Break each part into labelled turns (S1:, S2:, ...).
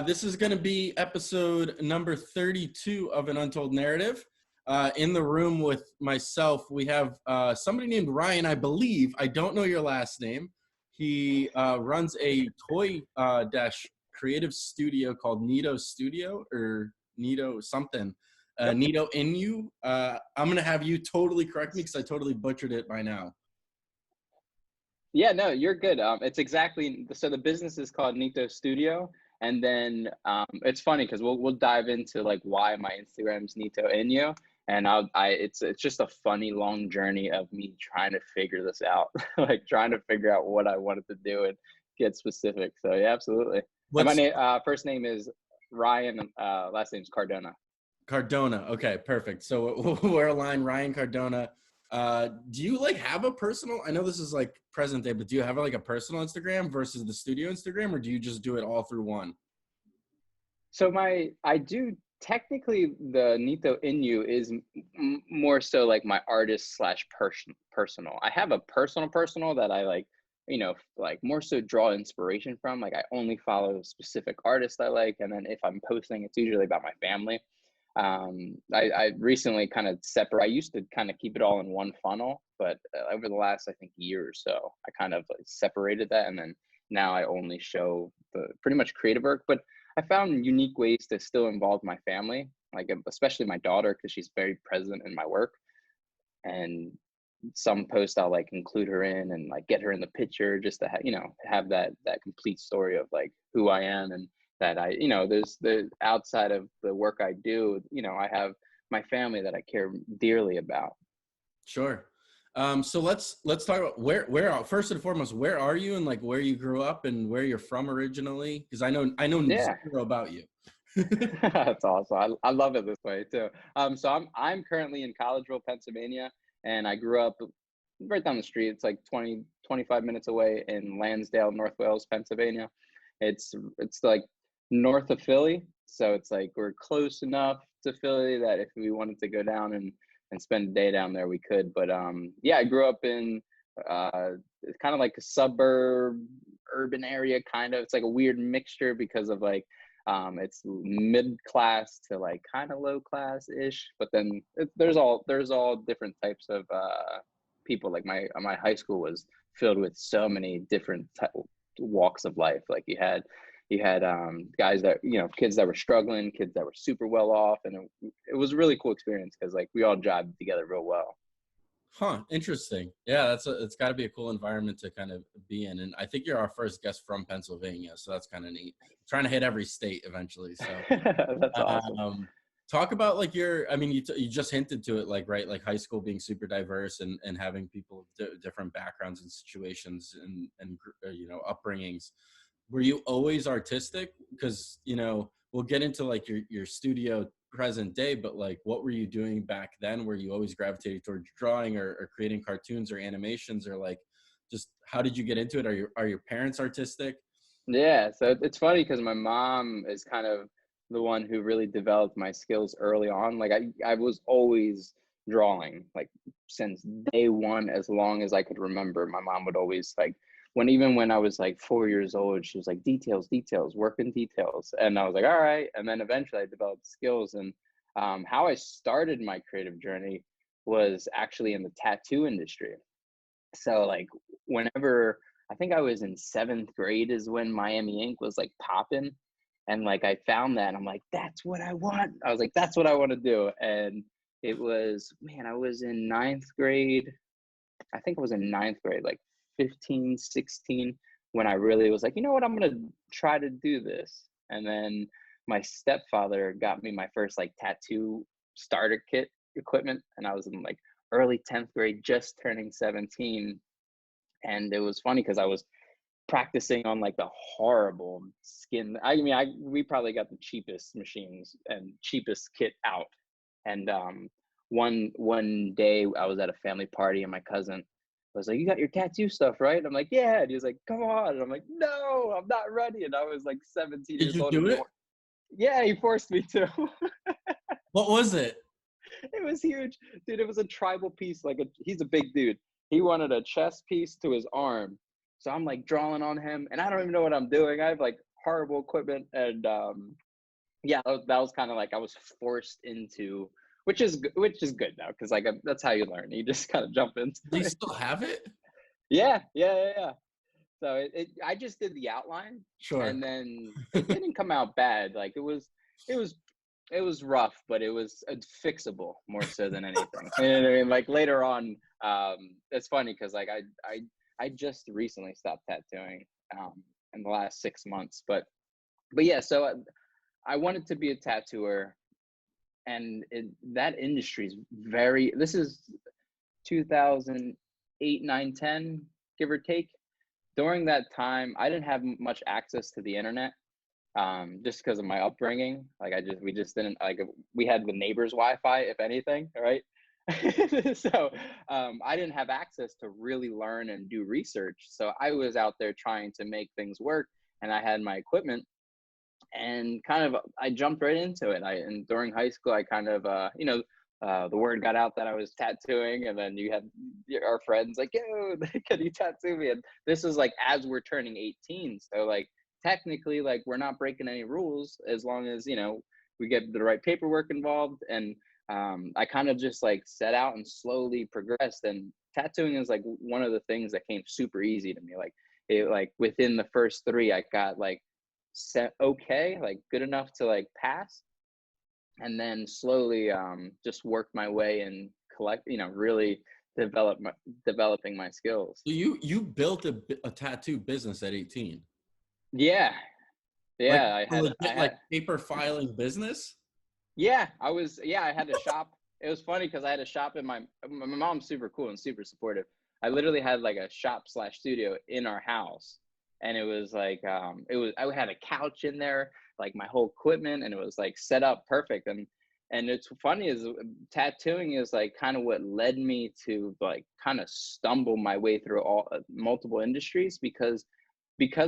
S1: This is going to be episode number 32 of An Untold Narrative. In the room with myself, we have somebody named Ryan, I believe. I don't know your last name. He runs a toy dash creative studio called Nito Studio, or Nito something.
S2: Yep.
S1: Nito Inue. I'm going to have you totally correct me because I totally butchered it by now.
S2: Yeah, no, you're good. It's exactly, so the business is called Nito Studio. And then it's funny because we'll dive into like why my Instagram's Nito Inue. And it's just a funny long journey of me trying to figure this out, like trying to figure out what I wanted to do and get specific. So yeah, absolutely. And my name, first name is Ryan, last name's Cardona.
S1: Cardona. Okay, perfect. So we're aligned. Ryan Cardona. Do you like have a personal, I know this is like present day, but do you have like a personal Instagram versus the studio Instagram, or do you just do it all through one?
S2: So I do technically, the Nito Inue is more so like my artist slash personal. I have a personal that I like, like more so draw inspiration from. Like I only follow specific artists I like. And then if I'm posting, it's usually about my family. I recently kind of I used to kind of keep it all in one funnel, but over the last, I think, year or so, I kind of like separated that. And then now I only show the pretty much creative work, but I found unique ways to still involve my family, like especially my daughter, because she's very present in my work. And some posts I'll like include her in and like get her in the picture just to have that complete story of like who I am, and that there's the outside of the work I do, I have my family that I care dearly about.
S1: Sure. So let's talk about where first and foremost, where are you and like where you grew up and where you're from originally? Because I know zero about you.
S2: That's awesome. I love it this way too. So I'm currently in Collegeville, Pennsylvania, and I grew up right down the street. It's like 25 minutes away in Lansdale, North Wales, Pennsylvania. It's like north of Philly, so it's like we're close enough to Philly that if we wanted to go down and spend a day down there, we could. But yeah, I grew up in it's kind of like a suburb urban area, kind of. It's like a weird mixture because of like it's mid class to like kind of low class ish, but then there's all different types of people. Like my high school was filled with so many different walks of life. Like you had guys that, kids that were struggling, kids that were super well off. And it was a really cool experience because like we all jived together real well.
S1: Huh. Interesting. Yeah, it's got to be a cool environment to kind of be in. And I think you're our first guest from Pennsylvania, so that's kind of neat. I'm trying to hit every state eventually. So
S2: that's awesome.
S1: Talk about like you just hinted to it, like, right, like high school being super diverse and having people different backgrounds and situations and upbringings. Were you always artistic? Because, we'll get into like your studio present day, but like what were you doing back then? Were you always gravitated towards drawing or creating cartoons or animations, or like just how did you get into it? Are your parents artistic?
S2: Yeah, so it's funny because my mom is kind of the one who really developed my skills early on. Like I was always drawing, like since day one, as long as I could remember. My mom would always like, even when I was like 4 years old, she was like, details, work in details. And I was like, all right. And then eventually I developed skills. And how I started my creative journey was actually in the tattoo industry. So like whenever, I think I was in 7th grade is when Miami Ink was like popping. And like, I found that and I'm like, that's what I want. I was like, that's what I want to do. And it was, man, I was in 9th grade. I think I was in 9th grade, like 15, 16, when I really was like, you know what, I'm going to try to do this. And then my stepfather got me my first like tattoo starter kit equipment. And I was in like early 10th grade, just turning 17. And it was funny because I was practicing on like the horrible skin. We probably got the cheapest machines and cheapest kit out. And one day I was at a family party and my cousin was like, you got your tattoo stuff, right? I'm like, yeah. And he was like, come on. And I'm like, no, I'm not ready. And I was like 17 years old.
S1: Did you do it?
S2: Yeah, he forced me to.
S1: What was it?
S2: It was huge. Dude, it was a tribal piece. He's a big dude. He wanted a chest piece to his arm. So I'm like drawing on him and I don't even know what I'm doing. I have like horrible equipment. And yeah, that was kind of like I was forced into, which is good though, because like that's how you learn. You just kind of jump into
S1: Do you
S2: it.
S1: still have it?
S2: Yeah. So I just did the outline,
S1: Sure.
S2: and then it didn't come out bad. Like it was, it was rough, but it was fixable more so than anything. You know what I mean? Like later on, it's funny because like I just recently stopped tattooing in the last 6 months, but yeah. So I wanted to be a tattooer, and that industry is very. This is 2008, 9, 10, give or take. During that time, I didn't have much access to the internet, just because of my upbringing. Like we just didn't like, we had the neighbor's Wi-Fi, if anything, right? So I didn't have access to really learn and do research. So I was out there trying to make things work, and I had my equipment, and kind of I jumped right into it. And during high school, I kind of the word got out that I was tattooing, and then you had our friends like, yo, can you tattoo me? And this is like as we're turning 18, so like technically like we're not breaking any rules as long as we get the right paperwork involved. And I kind of just like set out and slowly progressed, and tattooing is like one of the things that came super easy to me. Like it, like within the first three I got like set okay, like good enough to like pass, and then slowly just worked my way and really developing my skills.
S1: So you built a tattoo business at 18,
S2: Yeah,
S1: like
S2: yeah,
S1: a legit like paper filing business.
S2: yeah, I had a shop. It was funny because I had a shop in my mom's super cool and super supportive. I literally had like a shop slash studio in our house, and it was like I had a couch in there, like my whole equipment, and it was like set up perfect. And it's funny is tattooing is like kind of what led me to like kind of stumble my way through all multiple industries, because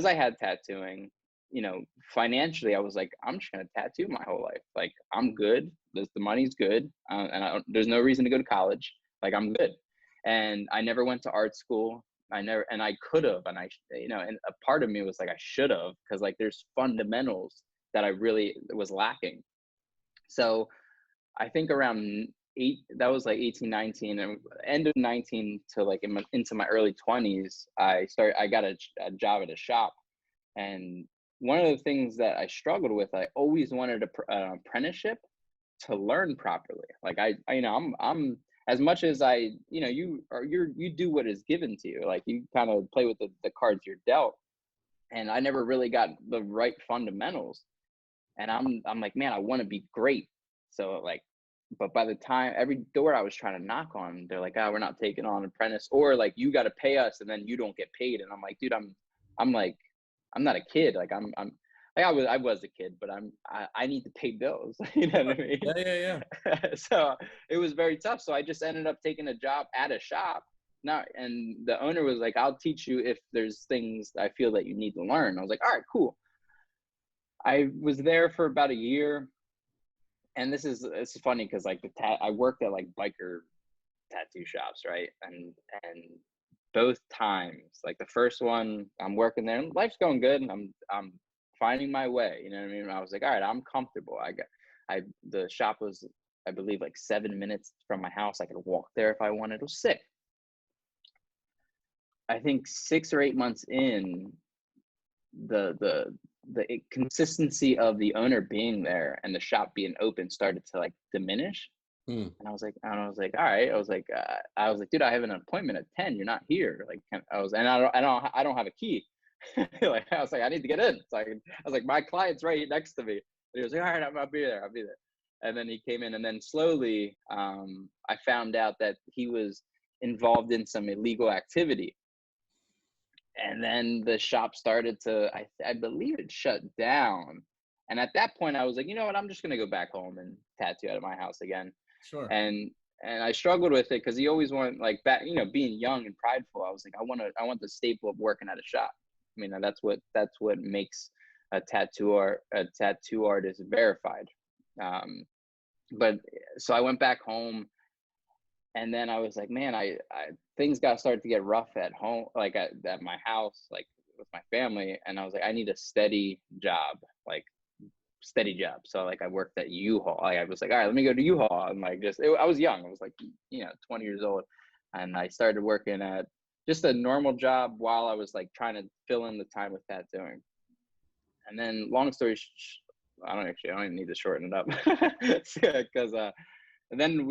S2: I had tattooing, financially, I was like, I'm just gonna tattoo my whole life. Like, I'm good. The money's good, and there's no reason to go to college. Like, I'm good. And I never went to art school. And I could have, and and a part of me was like, I should have, because like there's fundamentals that I really was lacking. So I think around that was like 18, 19, and end of 19 to like into my early 20s, I got a job at a shop. And one of the things that I struggled with, I always wanted an apprenticeship to learn properly. Like I'm as much as you do what is given to you. Like you kind of play with the cards you're dealt. And I never really got the right fundamentals. And I'm like, man, I want to be great. So like, but by the time every door I was trying to knock on, they're like, oh, we're not taking on apprentice, or like you got to pay us and then you don't get paid. And I'm like, dude, I'm like, I'm not a kid. Like I'm like I was a kid, but I need to pay bills. You know what I mean?
S1: Yeah.
S2: So it was very tough. So I just ended up taking a job at a shop. Now, and the owner was like, I'll teach you if there's things I feel that you need to learn. I was like, all right, cool. I was there for about a year. And it's funny because like I worked at like biker tattoo shops, right? And both times, like the first one, I'm working there, and life's going good, and I'm finding my way. You know what I mean? I was like, all right, I'm comfortable. The shop was, I believe, like 7 minutes from my house. I could walk there if I wanted. It was sick. I think 6 or 8 months in, the consistency of the owner being there and the shop being open started to like diminish. And I was like, all right. I was like, dude, I have an appointment at 10. You're not here. Like, I don't have a key. Like, I was like, I need to get in. So I was like, my client's right next to me. And he was like, all right, I'll be there. And then he came in, and then slowly, I found out that he was involved in some illegal activity. And then the shop started to, I believe it shut down. And at that point I was like, you know what, I'm just going to go back home and tattoo out of my house again.
S1: Sure.
S2: And I struggled with it because he always wanted like back, being young and prideful. I was like, I want the staple of working at a shop. I mean, that's what makes a tattoo artist verified. But so I went back home, and then I was like, man, I things got started to get rough at home, like at my house. Like with my family, and I was like, I need a steady job, like steady job. So like I worked at U-Haul. I was like, all right, let me go to U-Haul. And like I was young. I was like, 20 years old, and I started working at just a normal job while I was like trying to fill in the time with tattooing. And then, long story, I don't even need to shorten it up, because and then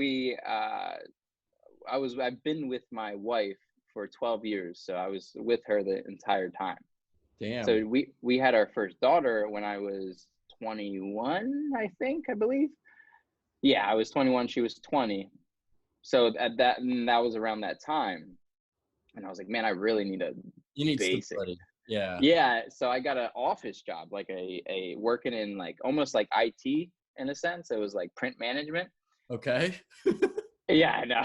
S2: I've been with my wife for 12 years, so I was with her the entire time.
S1: Damn.
S2: So we had our first daughter when I was 21, I believe. Yeah, I was 21, she was 20. So that was around that time, and I was like, man, I really need a
S1: You need
S2: basic.
S1: stability. Yeah.
S2: Yeah, so I got an office job, like a working in like almost like IT in a sense. It was like print management.
S1: Okay.
S2: Yeah, I know.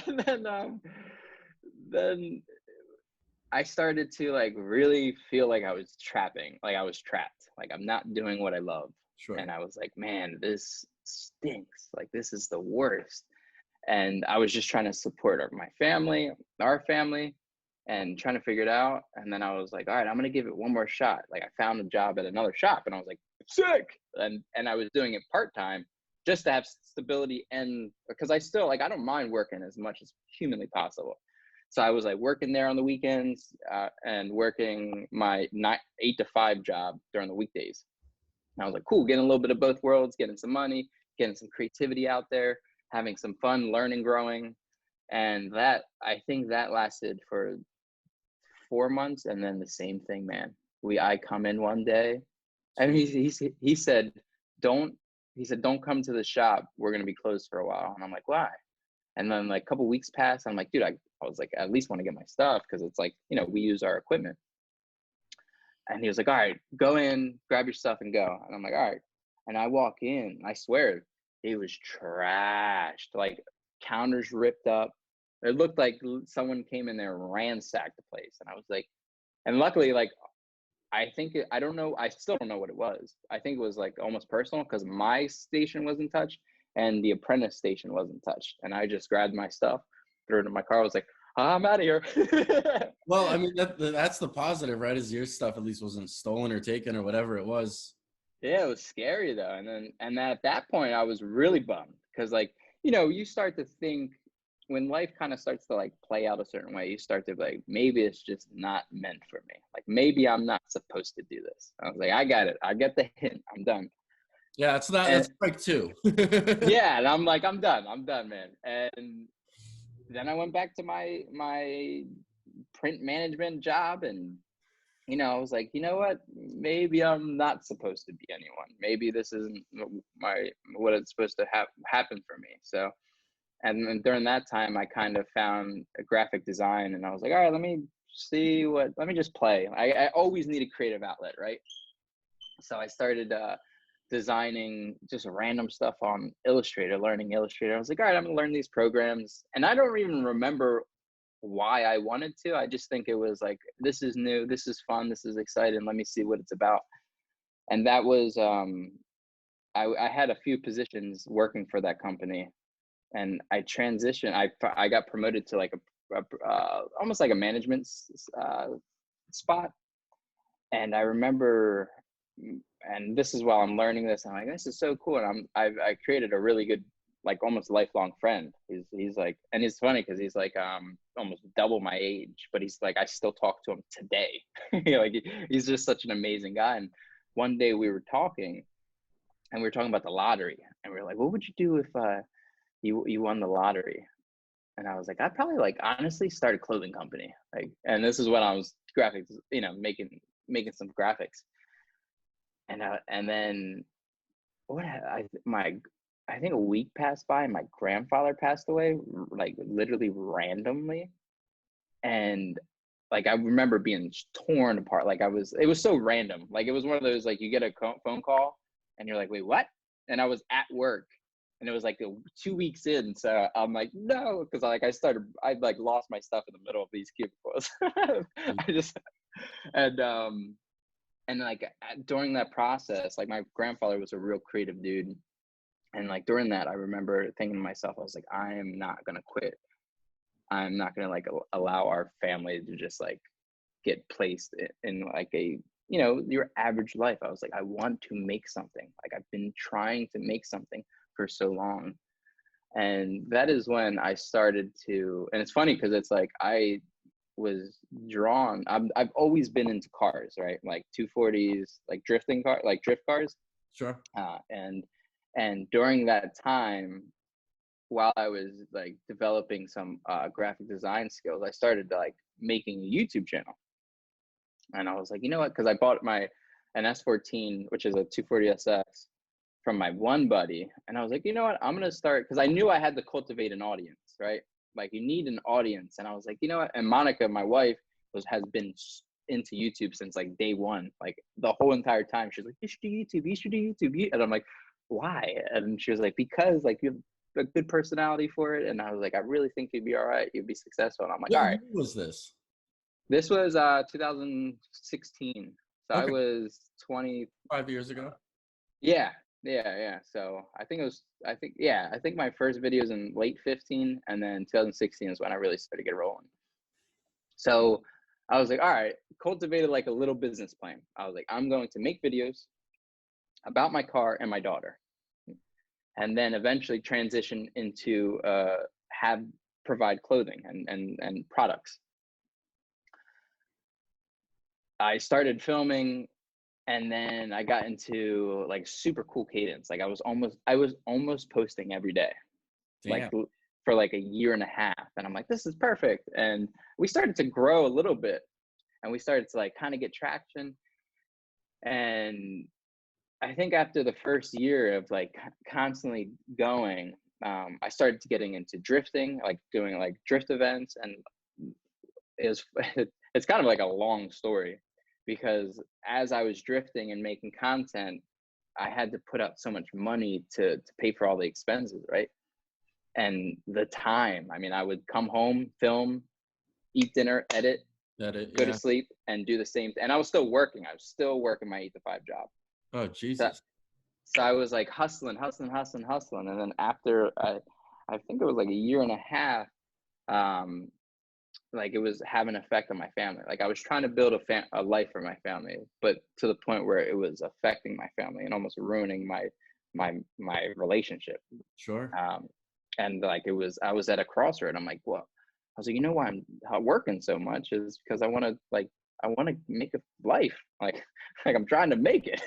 S2: And then I started to like really feel like I was trapped. Like I'm not doing what I love.
S1: Sure.
S2: And I was like, man, this stinks. Like this is the worst. And I was just trying to support our family, and trying to figure it out. And then I was like, all right, I'm gonna give it one more shot. Like I found a job at another shop, and I was like, sick. And I was doing it part-time just to have stability, and because I still like I don't mind working as much as humanly possible. So I was like working there on the weekends, and working my 8 to 5 job during the weekdays. And I was like, cool, getting a little bit of both worlds, getting some money, getting some creativity out there, having some fun, learning, growing. And I think that lasted for 4 months. And then the same thing, man. I come in one day, and he said, don't, don't come to the shop. We're going to be closed for a while. And I'm like, why? And then like a couple weeks passed. I'm like, dude, I was like, I at least want to get my stuff, because it's like, we use our equipment. And he was like, all right, go in, grab your stuff and go. And I'm like, all right. And I walk in, I swear, it was trashed, like counters ripped up. It looked like someone came in there and ransacked the place. And I was like, and luckily, like, I don't know, I still don't know what it was. I think it was like almost personal, because my station wasn't touched and the apprentice station wasn't touched. And I just grabbed my stuff, threw it in my car. I was like, I'm out of here.
S1: Well, I mean, that's the positive, right? Is your stuff at least wasn't stolen or taken or whatever it was.
S2: Yeah, it was scary though. And then at that point I was really bummed, because like, you start to think, when life kind of starts to like play out a certain way, you start to be like, maybe it's just not meant for me. Like maybe I'm not supposed to do this. I was like, I got it. I get the hint. I'm done.
S1: Yeah, that's
S2: And
S1: strike two.
S2: yeah, and I'm like, I'm done, man. And then I went back to my print management job, and I was like, you know what? Maybe I'm not supposed to be anyone. Maybe this isn't what it's supposed to happen for me. So, and then during that time, I kind of found a graphic design, and I was like, all right, let me just play. I always need a creative outlet, right? So I started designing just random stuff on Illustrator, learning Illustrator. I was like, all right, I'm gonna learn these programs, and I don't even remember why I wanted to. I just think it was like, this is new, this is fun, this is exciting, let me see what it's about. And that was I had a few positions working for that company, and I transitioned. I got promoted to like a almost like a management spot. And I remember, and this is while I'm learning this, I'm like, this is so cool. And I created a really good, like almost lifelong friend. He's like, and it's funny because he's like almost double my age, but he's like, I still talk to him today. Like he's just such an amazing guy. And one day we were talking, and we were talking about the lottery, and we were like, what would you do if you won the lottery? And I was like, I'd probably like honestly start a clothing company. Like, and this is when I was graphics, making some graphics. And then I think a week passed by, and my grandfather passed away, like literally randomly. And like I remember being torn apart. Like it was so random. Like it was one of those, like you get a phone call and you're like, wait, what? And I was at work, and it was like 2 weeks in. So I'm like, no, because I like lost my stuff in the middle of these cubicles. I just, and like during that process, like my grandfather was a real creative dude. And like during that, I remember thinking to myself, I was like, I am not going to quit. I'm not going to like allow our family to just like get placed in like a, you know, your average life. I was like, I want to make something. Like I've been trying to make something for so long. And that is when I started to, and it's funny because it's like I was drawn. I've always been into cars, right? Like 240s, like drifting car, like drift cars.
S1: Sure.
S2: And during that time, while I was like developing some graphic design skills, I started like making a YouTube channel. And I was like, you know what? Because I bought an S14, which is a 240SX, from my one buddy, and I was like, you know what? I'm gonna start, because I knew I had to cultivate an audience, right? Like you need an audience, and I was like, you know what? And Monica, my wife, has been into YouTube since like day one, like the whole entire time. She's like, you should do YouTube, you should do YouTube, and I'm like, why? And she was like, because like you have a good personality for it, and I was like, I really think you'd be all right, you'd be successful, and I'm like,
S1: What
S2: all
S1: year
S2: right.
S1: was this?
S2: This was 2016, so
S1: Okay.
S2: I was 20.
S1: 5 years ago.
S2: Yeah. So I think I think my first video was in late 15, and then 2016 is when I really started to get rolling. So I was like, all right, cultivated like a little business plan. I was like, I'm going to make videos about my car and my daughter, and then eventually transition into provide clothing and products. I started filming, and then I got into like super cool cadence. Like I was almost posting every day, like
S1: Damn.
S2: for like a year and a half. And I'm like, this is perfect. And we started to grow a little bit, and we started to like kind of get traction. And I think after the first year of like constantly going, I started to getting into drifting, like doing like drift events. And it was, it's kind of like a long story, because as I was drifting and making content, I had to put out so much money to pay for all the expenses, right? And the time, I mean, I would come home, film, eat dinner, edit, go to
S1: Yeah.
S2: sleep, and do the same thing. And I was still working. I was still working my 8 to 5 job.
S1: Oh,
S2: So,
S1: Jesus.
S2: so I was like hustling. And then after, I think it was like a year and a half, like it was having an effect on my family. Like I was trying to build a life for my family, but to the point where it was affecting my family and almost ruining my relationship.
S1: Sure.
S2: And like I was at a crossroad. I'm like, well, I was like, you know why I'm working so much is because I want to make a life. Like like I'm trying to make it.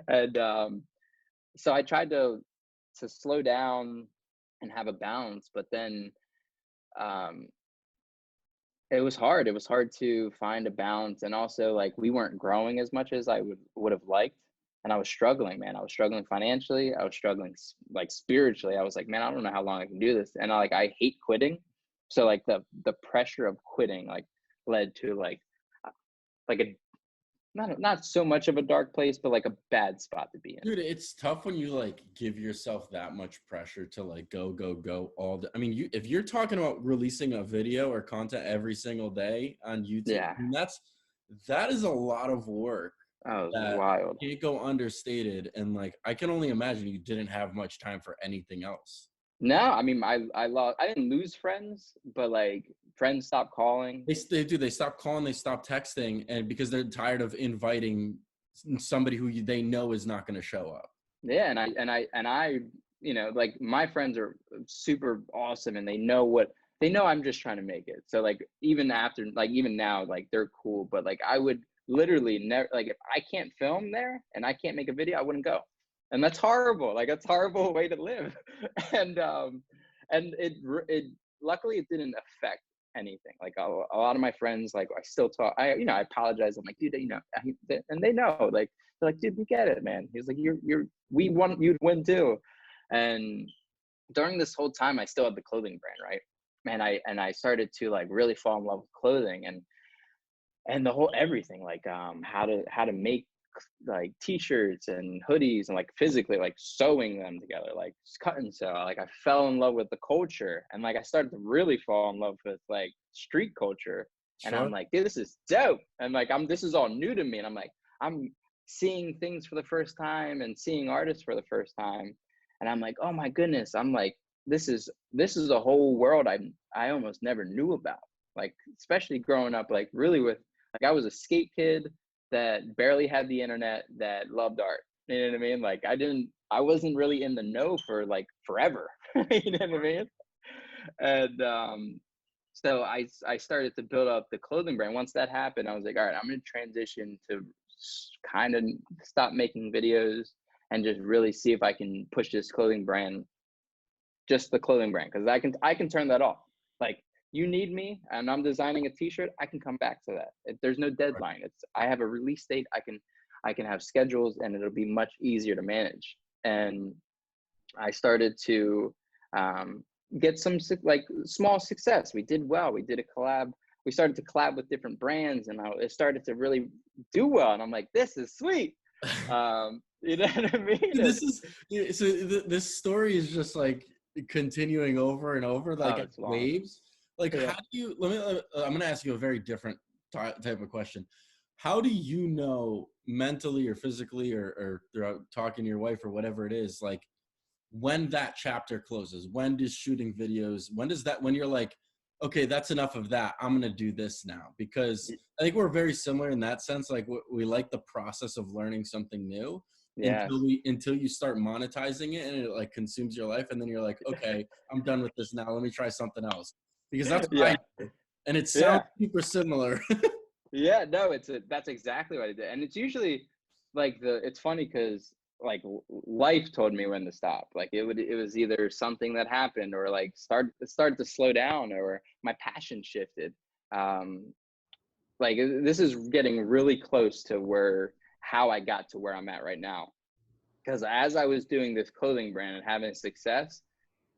S2: And so I tried to slow down and have a balance, but then it was hard. It was hard to find a balance, and also like we weren't growing as much as I would have liked, and I was struggling, man. I was struggling financially. I was struggling like spiritually. I was like, man, I don't know how long I can do this, and I hate quitting. So like the pressure of quitting like led to like a not so much of a dark place, but like a bad spot to be in.
S1: Dude, it's tough when you like give yourself that much pressure to like go all the. I mean, if you're talking about releasing a video or content every single day on YouTube,
S2: Yeah,
S1: I mean, that is a lot of work
S2: that was
S1: that
S2: wild.
S1: can't go understated. And like, I can only imagine you didn't have much time for anything else.
S2: No, I mean, I didn't lose friends, but like friends stopped calling.
S1: They stop calling, they stop texting, and because they're tired of inviting somebody who they know is not going to show up.
S2: Yeah, and I, you know, like my friends are super awesome, and they know I'm just trying to make it. So like even after, like even now, like they're cool, but like I would literally never, like if I can't film there and I can't make a video, I wouldn't go. And that's horrible. Like that's a horrible way to live. And it luckily it didn't affect anything. Like a lot of my friends, like I still talk. I apologize. I'm like, dude, and they know. Like they're like, dude, we get it, man. He's like, we want you to win too. And during this whole time, I still had the clothing brand, right? I started to like really fall in love with clothing and the whole everything, like how to make like t-shirts and hoodies and like physically like sewing them together, like cut and sew. Like I fell in love with the culture, and like I started to really fall in love with like street culture. And
S1: Sure.
S2: I'm like, dude, this is dope. And like this is all new to me. And I'm like, I'm seeing things for the first time and seeing artists for the first time. And I'm like, oh my goodness. I'm like, this is a whole world I almost never knew about. Like, especially growing up, like really with Like I was a skate kid that barely had the internet, that loved art. You know what I mean? Like I wasn't really in the know for like forever. You know what I mean? And so I started to build up the clothing brand. Once that happened, I was like, all right, I'm going to transition to kind of stop making videos and just really see if I can push this clothing brand, just the clothing brand, because I can turn that off. Like you need me and I'm designing a t-shirt, I can come back to that. There's no
S1: Right.
S2: deadline. I have a release date. I can have schedules and it'll be much easier to manage. And I started to get some like small success. We did well. We did a collab. We started to collab with different brands, and it started to really do well. And I'm like, this is sweet. You know what I mean?
S1: This is so. This story is just like continuing over and over, like
S2: Oh,
S1: at
S2: it's long.
S1: waves. Like,
S2: Yeah.
S1: how do you? I'm gonna ask you a very different type of question. How do you know mentally or physically or throughout talking to your wife or whatever it is, like when that chapter closes? When does shooting videos? When does that? When you're like, okay, that's enough of that. I'm gonna do this now, because I think we're very similar in that sense. Like we like the process of learning something new
S2: Yes.
S1: until you start monetizing it and it like consumes your life, and then you're like, okay, I'm done with this now. Let me try something else, because that's what I
S2: Yeah.
S1: do, and it sounds
S2: Yeah.
S1: super similar.
S2: Yeah, no, that's exactly what I did. And it's usually like it's funny because like life told me when to stop. Like it was either something that happened or like it started to slow down or my passion shifted. Um like this is getting really close to where how I got to where I'm at right now. Because as I was doing this clothing brand and having success,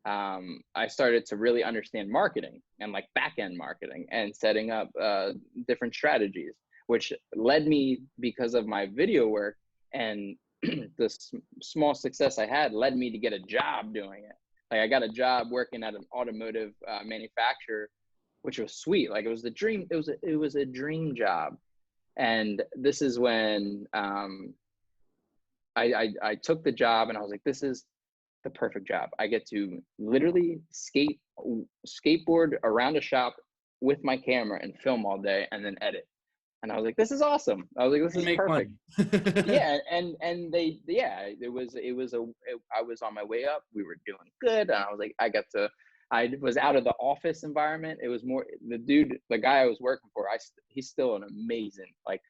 S2: I started to really understand marketing and like back end marketing and setting up different strategies, which led me, because of my video work and the small success I had, led me to get a job doing it. Like I got a job working at an automotive manufacturer, which was sweet. Like it was the dream. It was a dream job. And this is when I took the job and I was like, this is the perfect job. I get to literally skateboard around a shop with my camera and film all day and then edit. And I was like, this is awesome. I was like, this
S1: And
S2: is
S1: make
S2: perfect.
S1: money.
S2: Yeah, and I was on my way up. We were doing good, and I was like, I was out of the office environment. It was more the guy I was working for. He's still an amazing, like,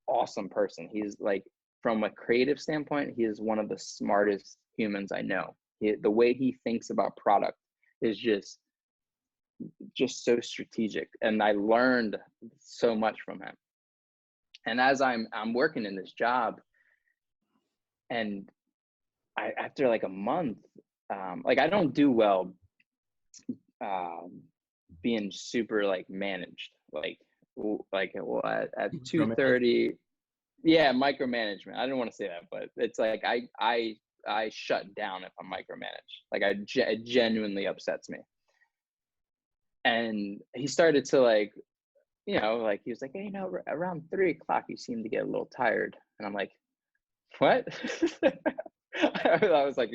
S2: awesome person. He's like, from a creative standpoint, he is one of the smartest humans I know. The way he thinks about product is just so strategic, and I learned so much from him. And as I'm working in this job, and after like a month, like I don't do well being super like managed, at
S1: Micromanage.
S2: 2:30. Yeah, micromanagement. I don't want to say that, but it's like I shut down if I'm micromanaged. Like it genuinely upsets me. And he started to like, like he was like, hey, around 3 o'clock you seem to get a little tired. And I'm like, what? I was like,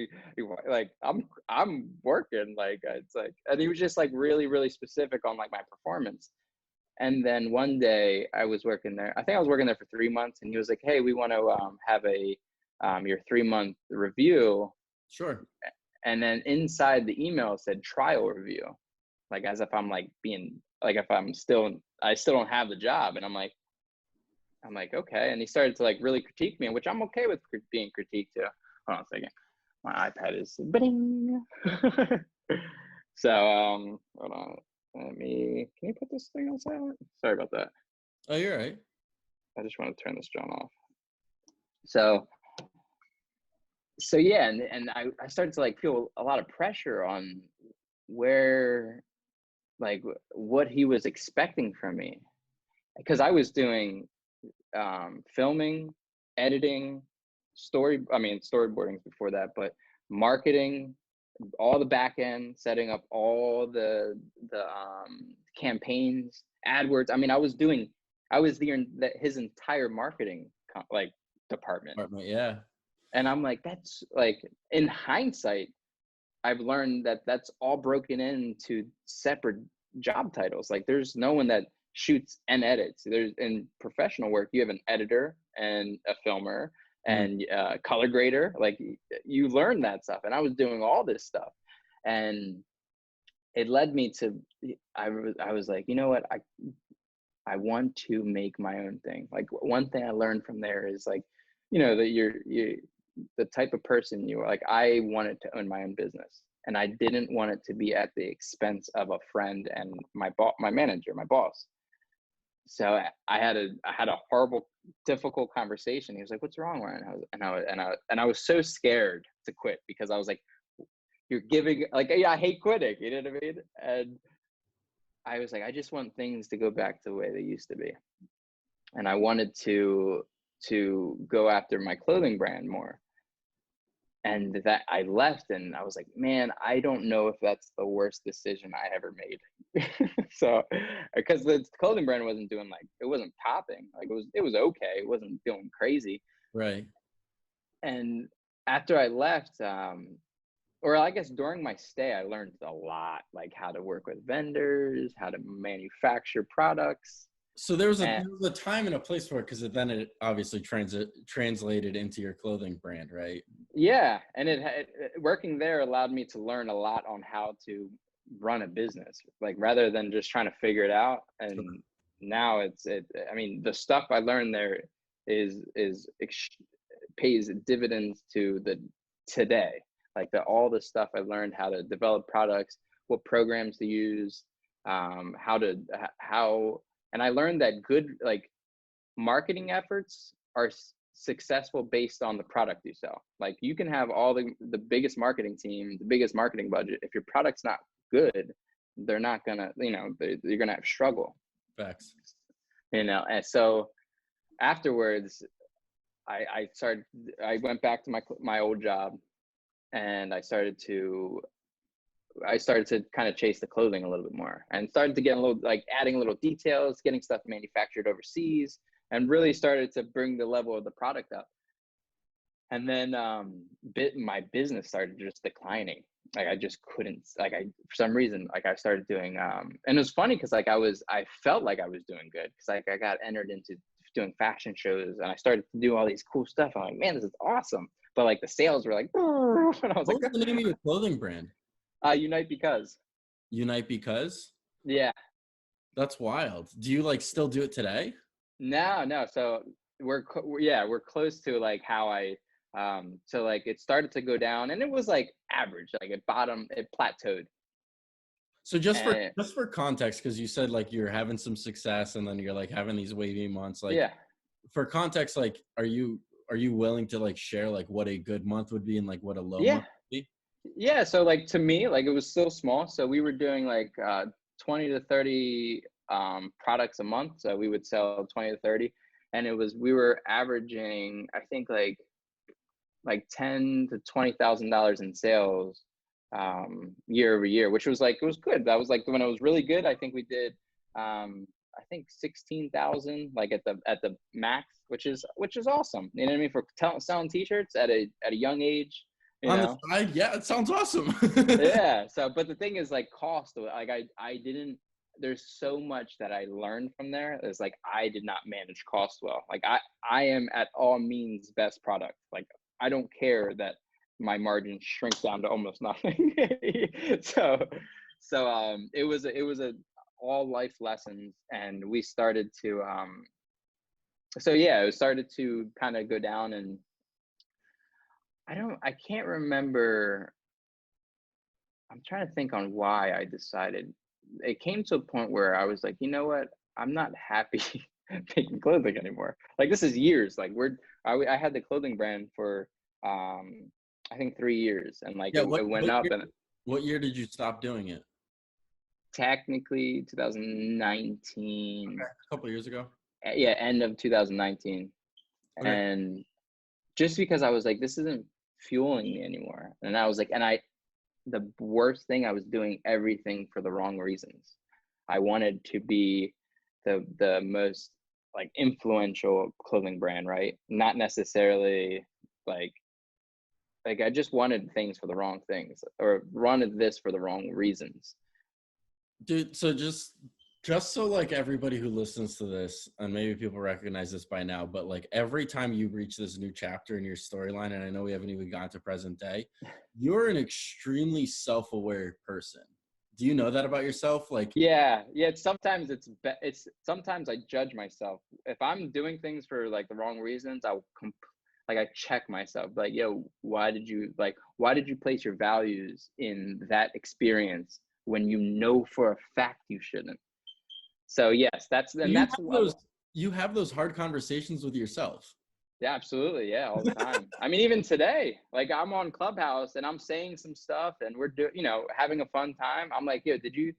S2: like I'm working. Like it's like, and he was just like really, really specific on like my performance. And then one day I was working there. I think I was working there for 3 months, and he was like, hey, we want to have your 3-month review.
S1: Sure.
S2: And then inside the email it said trial review, like as if I'm like being like, if I still don't have the job. And I'm like, okay. And he started to like really critique me, which I'm okay with being critiqued too. Hold on a second. My iPad is bing. So hold on. Can you put this thing on silent? Sorry about that.
S1: Oh, you're right.
S2: I just want to turn this John off. So yeah, and I started to like feel a lot of pressure on where, like, what he was expecting from me, because I was doing filming, editing, storyboarding before that, but marketing, all the back end, setting up all the campaigns, AdWords. I mean, I was his entire marketing like department.
S1: Apartment, yeah.
S2: And I'm like, that's like, in hindsight, I've learned that that's all broken into separate job titles. Like there's no one that shoots and edits. There's in professional work, you have an editor and a filmer and color grader. Like you learn that stuff, and I was doing all this stuff, and it led me to I was like, you know what, I want to make my own thing. Like one thing I learned from there is like, that you the type of person you are. Like I wanted to own my own business, and I didn't want it to be at the expense of a friend and my manager, my boss. So I had a horrible, difficult conversation. He was like, "What's wrong, Ryan?" I was so scared to quit, because I was like, "You're giving, like, yeah, I hate quitting." You know what I mean? And I was like, I just want things to go back to the way they used to be, and I wanted to go after my clothing brand more. And that I left, and I was like, man, I don't know if that's the worst decision I ever made. So, because the clothing brand wasn't doing, like, it wasn't popping. Like it was okay. It wasn't doing crazy.
S1: Right.
S2: And after I left, or I guess during my stay, I learned a lot, like how to work with vendors, how to manufacture products.
S1: So there was a time and a place for it, because then it obviously translated into your clothing brand, right?
S2: Yeah, and working there allowed me to learn a lot on how to run a business, like rather than just trying to figure it out. And now I mean, the stuff I learned there pays dividends to the today. Like all the stuff I learned, how to develop products, what programs to use, and I learned that good, like, marketing efforts are successful based on the product you sell. Like you can have all the biggest marketing team, the biggest marketing budget. If your product's not good, they're not gonna, you're gonna have struggle.
S1: Facts.
S2: And so afterwards, I went back to my old job, and I started to kind of chase the clothing a little bit more, and started to get a little, like, adding little details, getting stuff manufactured overseas, and really started to bring the level of the product up. And then my business started just declining. Like I just couldn't, like, for some reason, like I started doing, and it was funny because like I felt like I was doing good, because like I got entered into doing fashion shows, and I started to do all these cool stuff. I'm like, man, this is awesome. But like the sales were like, and I was
S1: What
S2: like,
S1: was the name of your clothing brand?
S2: Unite Because.
S1: Unite Because?
S2: Yeah.
S1: That's wild. Do you like still do it today?
S2: No. So we're close to like how so like it started to go down, and it was like average, like it plateaued.
S1: So just
S2: And
S1: for context, because you said like you're having some success and then you're like having these wavy months, like
S2: yeah.
S1: for context, like are you willing to like share like what a good month would be and like what a low
S2: Yeah.
S1: month would be?
S2: Yeah. So like to me, like it was still small. So we were doing like 20 to 30 products a month. So we would sell 20 to 30. And we were averaging, I think, like $10,000 to $20,000 in sales year over year, which was like, it was good. That was like when it was really good. I think we did I think 16,000 like at the max, which is awesome. You know what I mean? For selling t-shirts at a young age,
S1: On the side, yeah, it sounds awesome.
S2: Yeah. So, but the thing is, like, cost, like I didn't, there's so much that I learned from there. It's like I did not manage cost well. Like I am at all means best product. Like I don't care that my margin shrinks down to almost nothing. so it was a all life lessons, and we started to so yeah, it started to kind of go down, and I can't remember. I'm trying to think on why I decided. It came to a point where I was like, you know what? I'm not happy making clothing anymore. Like this is years. Like I had the clothing brand for I think 3 years, and like
S1: Yeah,
S2: it went up. And
S1: what year did you stop doing it?
S2: technically 2019.
S1: Okay, a couple years ago.
S2: Yeah, end of 2019.
S1: Okay.
S2: And just because I was like, this isn't fueling me anymore. And I was like, the worst thing, I was doing everything for the wrong reasons. I wanted to be the most like influential clothing brand, right? Not necessarily like I just wanted things for the wrong things, or wanted this for the wrong reasons.
S1: Dude, so just just so like everybody who listens to this, and maybe people recognize this by now, but like every time you reach this new chapter in your storyline, and I know we haven't even gotten to present day, you're an extremely self-aware person. Do you know that about yourself? Like,
S2: Yeah, yeah. Sometimes it's sometimes I judge myself if I'm doing things for like the wrong reasons. Like I check myself. Like, yo, why did you place your values in that experience when you know for a fact you shouldn't? So yes,
S1: you
S2: that's
S1: have those you have those hard conversations with yourself.
S2: yeah, absolutely, yeah, all the time. I mean, even today, like I'm on Clubhouse and I'm saying some stuff and we're having a fun time. I'm like, yo, did you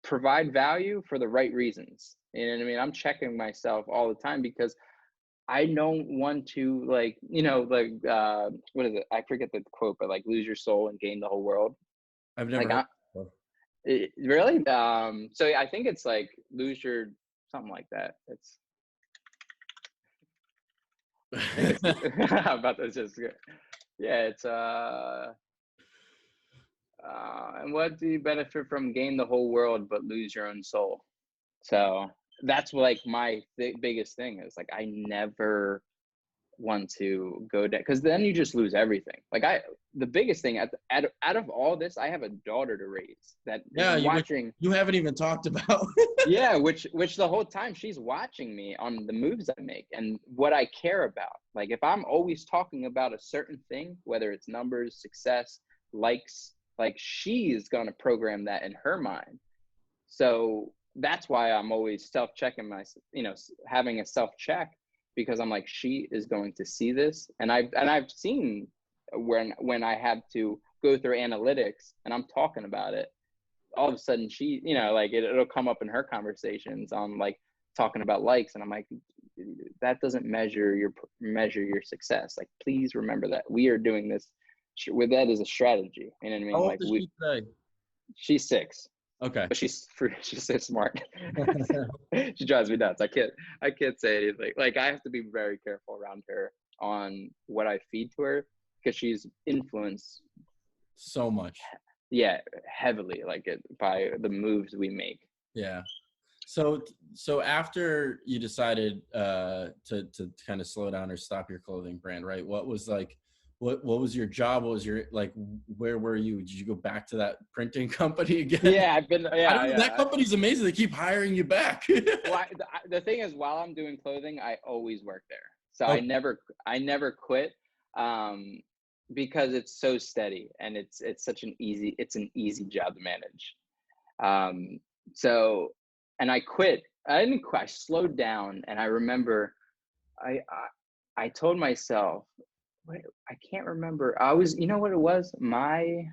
S2: provide value for the right reasons? You know what I mean? I'm checking myself all the time because I don't want to what is it? I forget the quote, but like lose your soul and gain the whole world.
S1: I've never
S2: Like
S1: heard of
S2: really? So I think it's like lose your something like that. It's I think it's about to just yeah, it's and what do you benefit from gain the whole world but lose your own soul? So that's like my biggest thing is like I never want to go down because then you just lose everything. Like the biggest thing out of all this, I have a daughter to raise that is
S1: yeah, which
S2: watching.
S1: you haven't even talked about.
S2: Yeah, which the whole time she's watching me on the moves I make and what I care about. Like if I'm always talking about a certain thing, whether it's numbers, success, likes, like she's gonna program that in her mind. So that's why I'm always self-checking having a self-check because I'm like, she is going to see this. And I've seen when I have to go through analytics and I'm talking about it, all of a sudden she, like it'll come up in her conversations on like talking about likes. And I'm like, that doesn't measure your success. Like, please remember that we are doing this with that as a strategy. You know what I
S1: How
S2: mean?
S1: old
S2: Like
S1: is she today?
S2: she's 6.
S1: Okay.
S2: But she's so smart. She drives me nuts. I can't say anything. Like I have to be very careful around her on what I feed to her because she's influenced
S1: So much.
S2: yeah, heavily by the moves we make.
S1: Yeah. So after you decided to kind of slow down or stop your clothing brand, right? What was like what was your job? What was your like where were you? Did you go back to that printing company again?
S2: Yeah, I've been
S1: I don't
S2: yeah,
S1: know. That
S2: yeah.
S1: company's amazing. They keep hiring you back.
S2: Well, the thing is, while I'm doing clothing, I always work there, so
S1: Okay.
S2: I never quit, um, because it's so steady and it's an easy job to manage. Um, so, and I quit. I didn't quit. I slowed down, and I remember I told myself, wait, I can't remember. You know what it was? I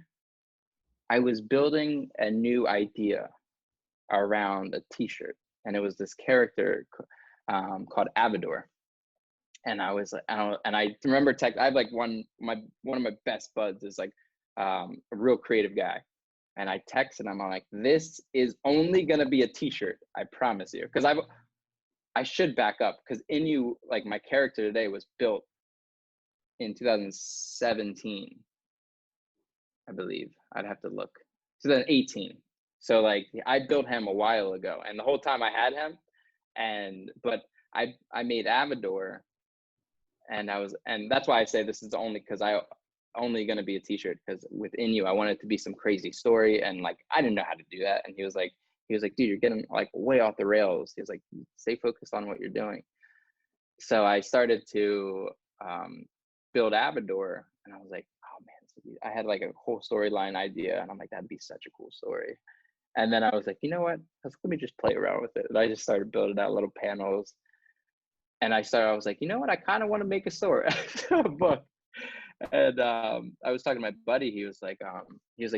S2: was building a new idea around a T-shirt, and it was this character called Avador. And I was like, and I remember I have like one of my best buds is like a real creative guy, and I texted him. I'm like, this is only gonna be a T-shirt, I promise you, because I should back up because Inue, like my character today, was built in 2017, I believe. I'd have to look. 2018. So like I built him a while ago, and the whole time I had him, but I made Amador, and that's why I say this is only because I only gonna be a T-shirt because with Inue I wanted it to be some crazy story, and like I didn't know how to do that, and he was like, dude, you're getting like way off the rails. He was like, stay focused on what you're doing. So I started to build Abador, and I was like, oh man, I had like a whole storyline idea, and I'm like, that'd be such a cool story. And then I was like, you know what? Let me just play around with it. And I just started building out little panels. And I was like, you know what? I kind of want to make a story, a book. And I was talking to my buddy. He was like,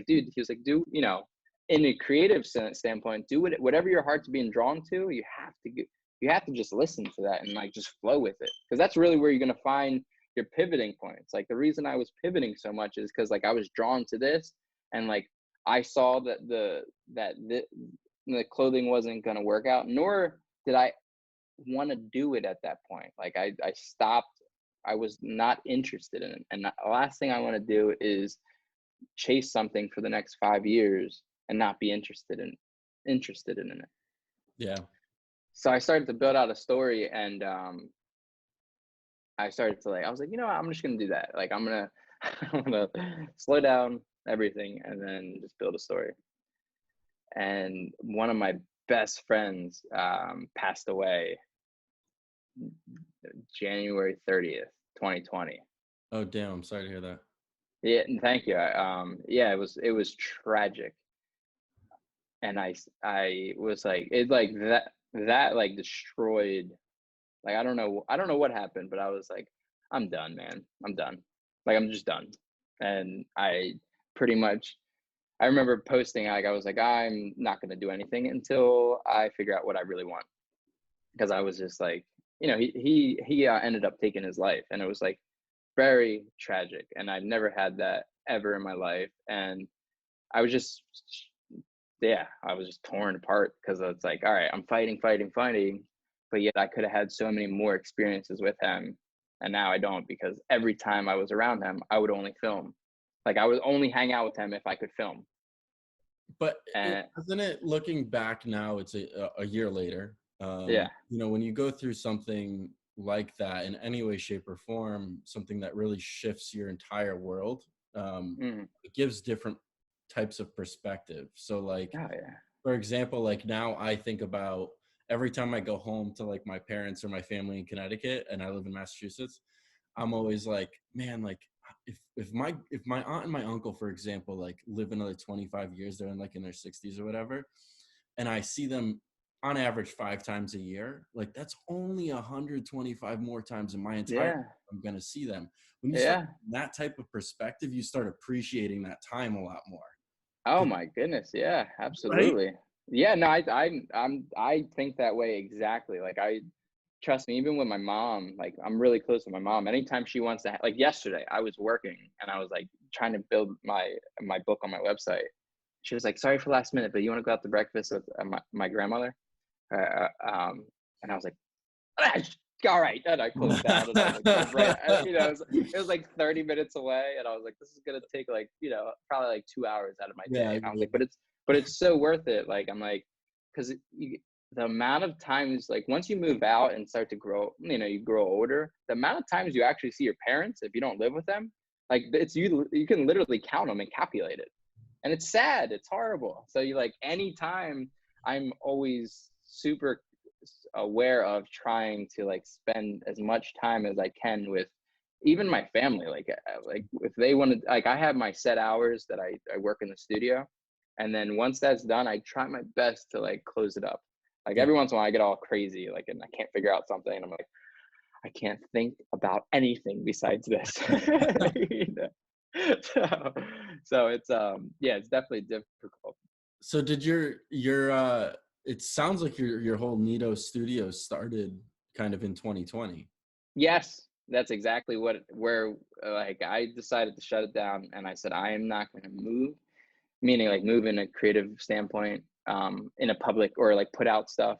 S2: dude, do, in a creative standpoint, do whatever your heart's being drawn to. You have to just listen to that and like just flow with it, because that's really where you're gonna find your pivoting points. Like the reason I was pivoting so much is because like I was drawn to this, and like I saw that the clothing wasn't gonna work out, nor did I want to do it at that point. Like I stopped. I was not interested in it, and the last thing I want to do is chase something for the next 5 years and not be interested in it. interested in it.
S1: Yeah.
S2: So I started to build out a story, and I started to I was like, you know what, I'm just gonna do that. Like I'm gonna I'm gonna slow down everything and then just build a story. And one of my best friends passed away January 30th, 2020.
S1: Oh, damn. I'm sorry to hear that.
S2: Yeah, and thank you. Yeah, it was tragic, and I was like, it like that like destroyed. Like I don't know what happened, but I was like, I'm done, man. I'm done. Like I'm just done. And I pretty much I remember posting, like I was like, I'm not gonna do anything until I figure out what I really want. Because I was just like, he ended up taking his life, and it was like very tragic, and I've never had that ever in my life. And I was just, yeah, I was just torn apart because it's like, all right, I'm fighting, fighting, fighting, but yet I could have had so many more experiences with him, and now I don't, because every time I was around him, I would only film. Like I would only hang out with him if I could film.
S1: But
S2: And
S1: isn't it, looking back now, it's a year later,
S2: yeah,
S1: when you go through something like that in any way, shape, or form, something that really shifts your entire world,
S2: mm,
S1: it gives different types of perspective. So like,
S2: oh yeah,
S1: for example, like now I think about every time I go home to like my parents or my family in Connecticut and I live in Massachusetts, I'm always like, man, like if my aunt and my uncle, for example, like live another 25 years, they're in like in their 60s or whatever, and I see them on average 5 times a year, like that's only 125 more times in my entire life
S2: yeah,
S1: I'm gonna see them. When you start
S2: yeah.
S1: that type of perspective, you start appreciating that time a lot more.
S2: Oh my goodness, yeah,
S1: Right?
S2: absolutely. Yeah, no, I think that way exactly. Like I trust me, even with my mom, like I'm really close with my mom. Anytime she wants to, like yesterday, I was working and I was like trying to build my book on my website. She was like, "Sorry for last minute, but you want to go out to breakfast with my grandmother?" And I was like, "Ah, all right." And I closed down and I was like, right, it was like 30 minutes away, and I was like, this is gonna take like probably like 2 hours out of my day.
S1: Yeah,
S2: And I was like, but it's so worth it. Like I'm like, because the amount of times, like once you move out and start to grow, you grow older, the amount of times you actually see your parents if you don't live with them, like it's you can literally count them and calculate it. And it's sad, it's horrible. So you like anytime, I'm always super aware of trying to like spend as much time as I can with even my family. Like if they want to, like I have my set hours that I work in the studio, and then once that's done, I try my best to like close it up. Like
S1: yeah.
S2: every once in a while I get all crazy, like, and I can't figure out something, and I'm like, I can't think about anything besides this. You know? So it's yeah, it's definitely difficult.
S1: So did your it sounds like your whole Nito studio started kind of in 2020.
S2: Yes, that's exactly where like I decided to shut it down, and I said I am not going to move, meaning like move in a creative standpoint, in a public or like put out stuff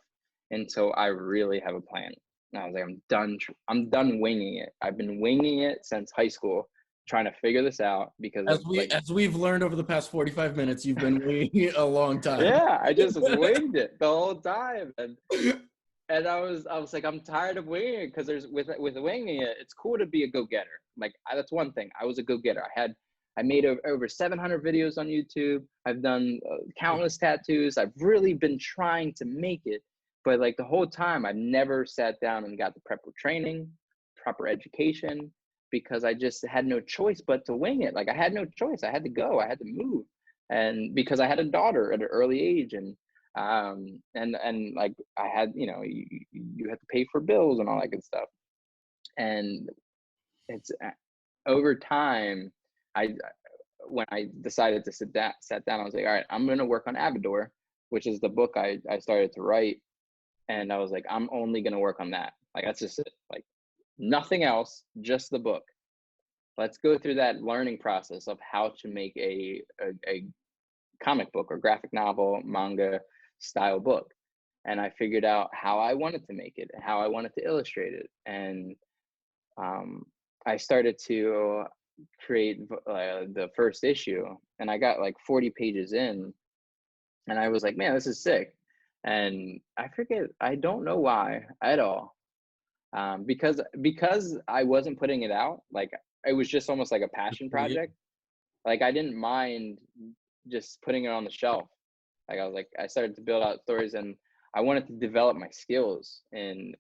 S2: until I really have a plan. And I was like, I'm done. I'm done winging it. I've been winging it since high school, trying to figure this out because
S1: As
S2: of
S1: we
S2: like,
S1: as we've learned over the past 45 minutes, you've been waiting a long time.
S2: yeah, I just winged it the whole time. And I was like, I'm tired of winging it, because there's with winging it, it's cool to be a go-getter. Like that's one thing. I was a go-getter. I made over 700 videos on YouTube. I've done countless tattoos. I've really been trying to make it, but like the whole time, I've never sat down and got the proper training, proper education, because I just had no choice but to wing it. Like I had no choice. I had to go. I had to move, and because I had a daughter at an early age, and like I had, you had to pay for bills and all that good stuff. And it's over time, I when I decided to sat down, I was like, all right, I'm gonna work on Avador, which is the book I started to write. And I was like, I'm only gonna work on that. Like that's just it. Like nothing else, just the book. Let's go through that learning process of how to make a comic book or graphic novel, manga style book. And I figured out how I wanted to make it and how I wanted to illustrate it. And um, I started to create the first issue, and I got like 40 pages in, And I was like, man, this is sick. And I forget, I don't know why at all. Because I wasn't putting it out, like it was just almost like a passion
S1: For you.
S2: project. Like I didn't mind just putting it on the shelf. Like I was like, I started to build out stories, and I wanted to develop my skills in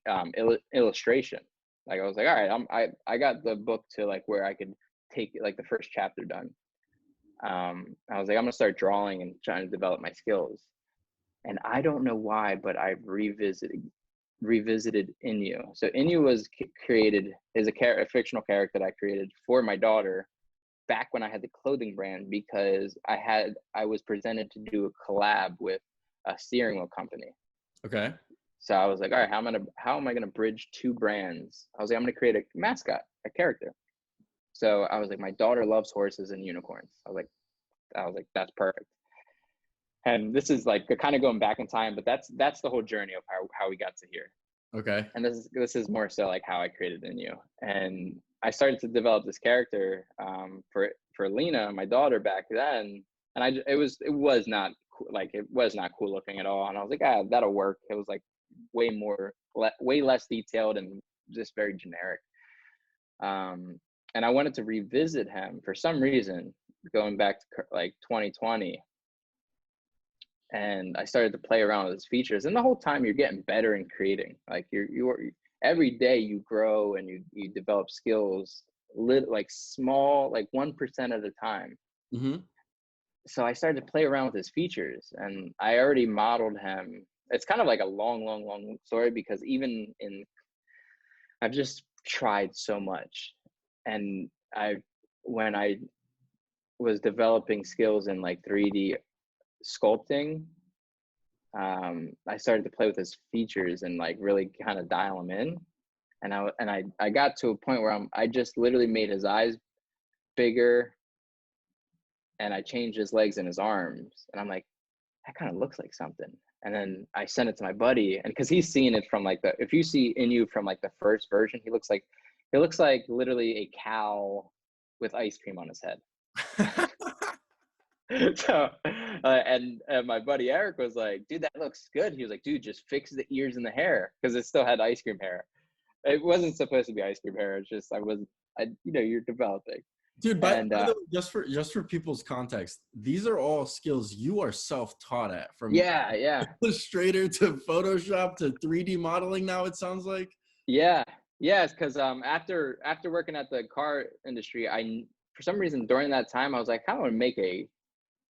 S2: illustration. Like I was like, all right, I got the book to like where I could take like the first chapter done. I was like, I'm gonna start drawing and trying to develop my skills. And I don't know why, but I revisited Inue. So Inue was created is a fictional character that I created for my daughter back when I had the clothing brand, because I was presented to do a collab with a steering wheel company.
S1: Okay.
S2: So I was like, all right, how am I gonna bridge two brands? I was like, I'm gonna create a mascot, a character. So I was like, my daughter loves horses and unicorns. I was like, that's perfect. And this is like kind of going back in time, but that's the whole journey of how we got to here.
S1: Okay.
S2: And this is more so like how I created Inue. And I started to develop this character for Lena, my daughter, back then. And it was not like it was not cool looking at all. And I was like, that'll work. It was like way less detailed and just very generic. And I wanted to revisit him for some reason, going back to like 2020. And I started to play around with his features. And the whole time you're getting better in creating. Like you're every day you grow and you develop skills, like small, like 1% at a time.
S1: Mm-hmm.
S2: So I started to play around with his features, and I already modeled him. It's kind of like a long story, because I've just tried so much. And when I was developing skills in like 3D sculpting, I started to play with his features and like really kind of dial him in. And I got to a point where I just literally made his eyes bigger, and I changed his legs and his arms. And I'm like, that kind of looks like something. And then I sent it to my buddy, and because he's seen it from like if you see Inue from like the first version, he looks like literally a cow with ice cream on his head. So and my buddy Eric was like, dude, that looks good. He was like, dude, just fix the ears and the hair, because it still had ice cream hair. It wasn't supposed to be ice cream hair. It's just you're developing.
S1: Dude,
S2: And
S1: by the way, just for people's context, these are all skills you are self-taught at, from
S2: yeah
S1: Illustrator to Photoshop to 3D modeling now, it sounds like.
S2: yes, because after working at the car industry, I for some reason during that time I was like, I want to make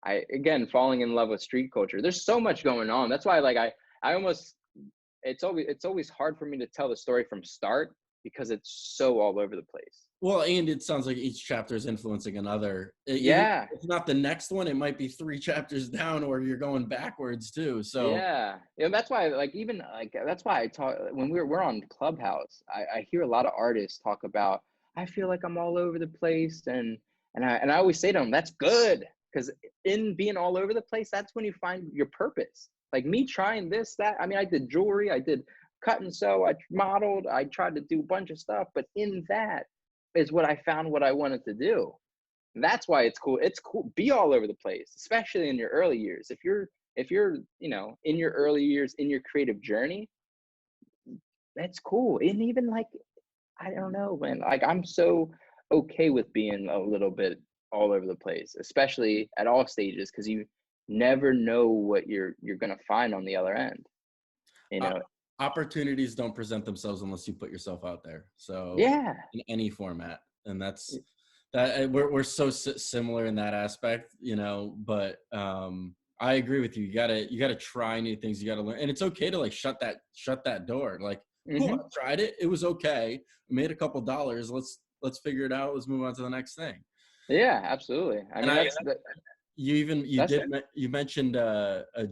S2: again, falling in love with street culture. There's so much going on. That's why like I almost it's always hard for me to tell the story from start, because it's so all over the place.
S1: Well, and it sounds like each chapter is influencing another. Even
S2: Yeah.
S1: if it's not the next one, it might be 3 chapters down, or you're going backwards too. So
S2: Yeah. That's why like even like that's why I talk when we're on Clubhouse, I hear a lot of artists talk about, I feel like I'm all over the place, and I always say to them, that's good, because in being all over the place, that's when you find your purpose. Like me trying this, that, I mean, I did jewelry, I did cut and sew, I modeled, I tried to do a bunch of stuff, but in that is what I found what I wanted to do. And that's why it's cool. It's cool. Be all over the place, especially in your early years. If you're, in your early years in your creative journey, that's cool. And even like, I don't know, man, like I'm so okay with being a little bit all over the place, especially at all stages, because you never know what you're gonna find on the other end. You
S1: uh,
S2: know,
S1: opportunities don't present themselves unless you put yourself out there. So
S2: yeah.
S1: in any format, and that's that we're so similar in that aspect, but I agree with you. You gotta try new things. You gotta learn, and it's okay to like shut that door. Like, cool,
S2: Hmm.
S1: I tried it, it was okay, I made a couple dollars, let's figure it out, let's move on to the next thing.
S2: Yeah, absolutely. I
S1: And
S2: mean, that's
S1: you mentioned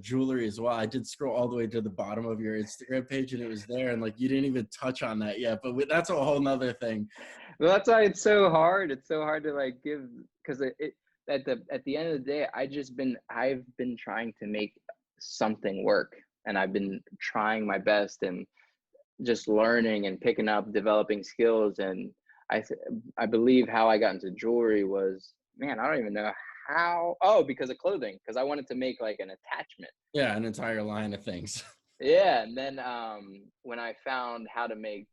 S1: jewelry as well. I did scroll all the way to the bottom of your Instagram page, and it was there, and like you didn't even touch on that yet, but that's a whole nother thing.
S2: Well, that's why it's so hard. It's so hard to like give, because at the end of the day, I've been trying to make something work, and I've been trying my best and just learning and picking up, developing skills. And I believe how I got into jewelry was, man, I don't even know how, oh, because of clothing, because I wanted to make like an attachment.
S1: Yeah, an entire line of things.
S2: Yeah, and then when I found how to make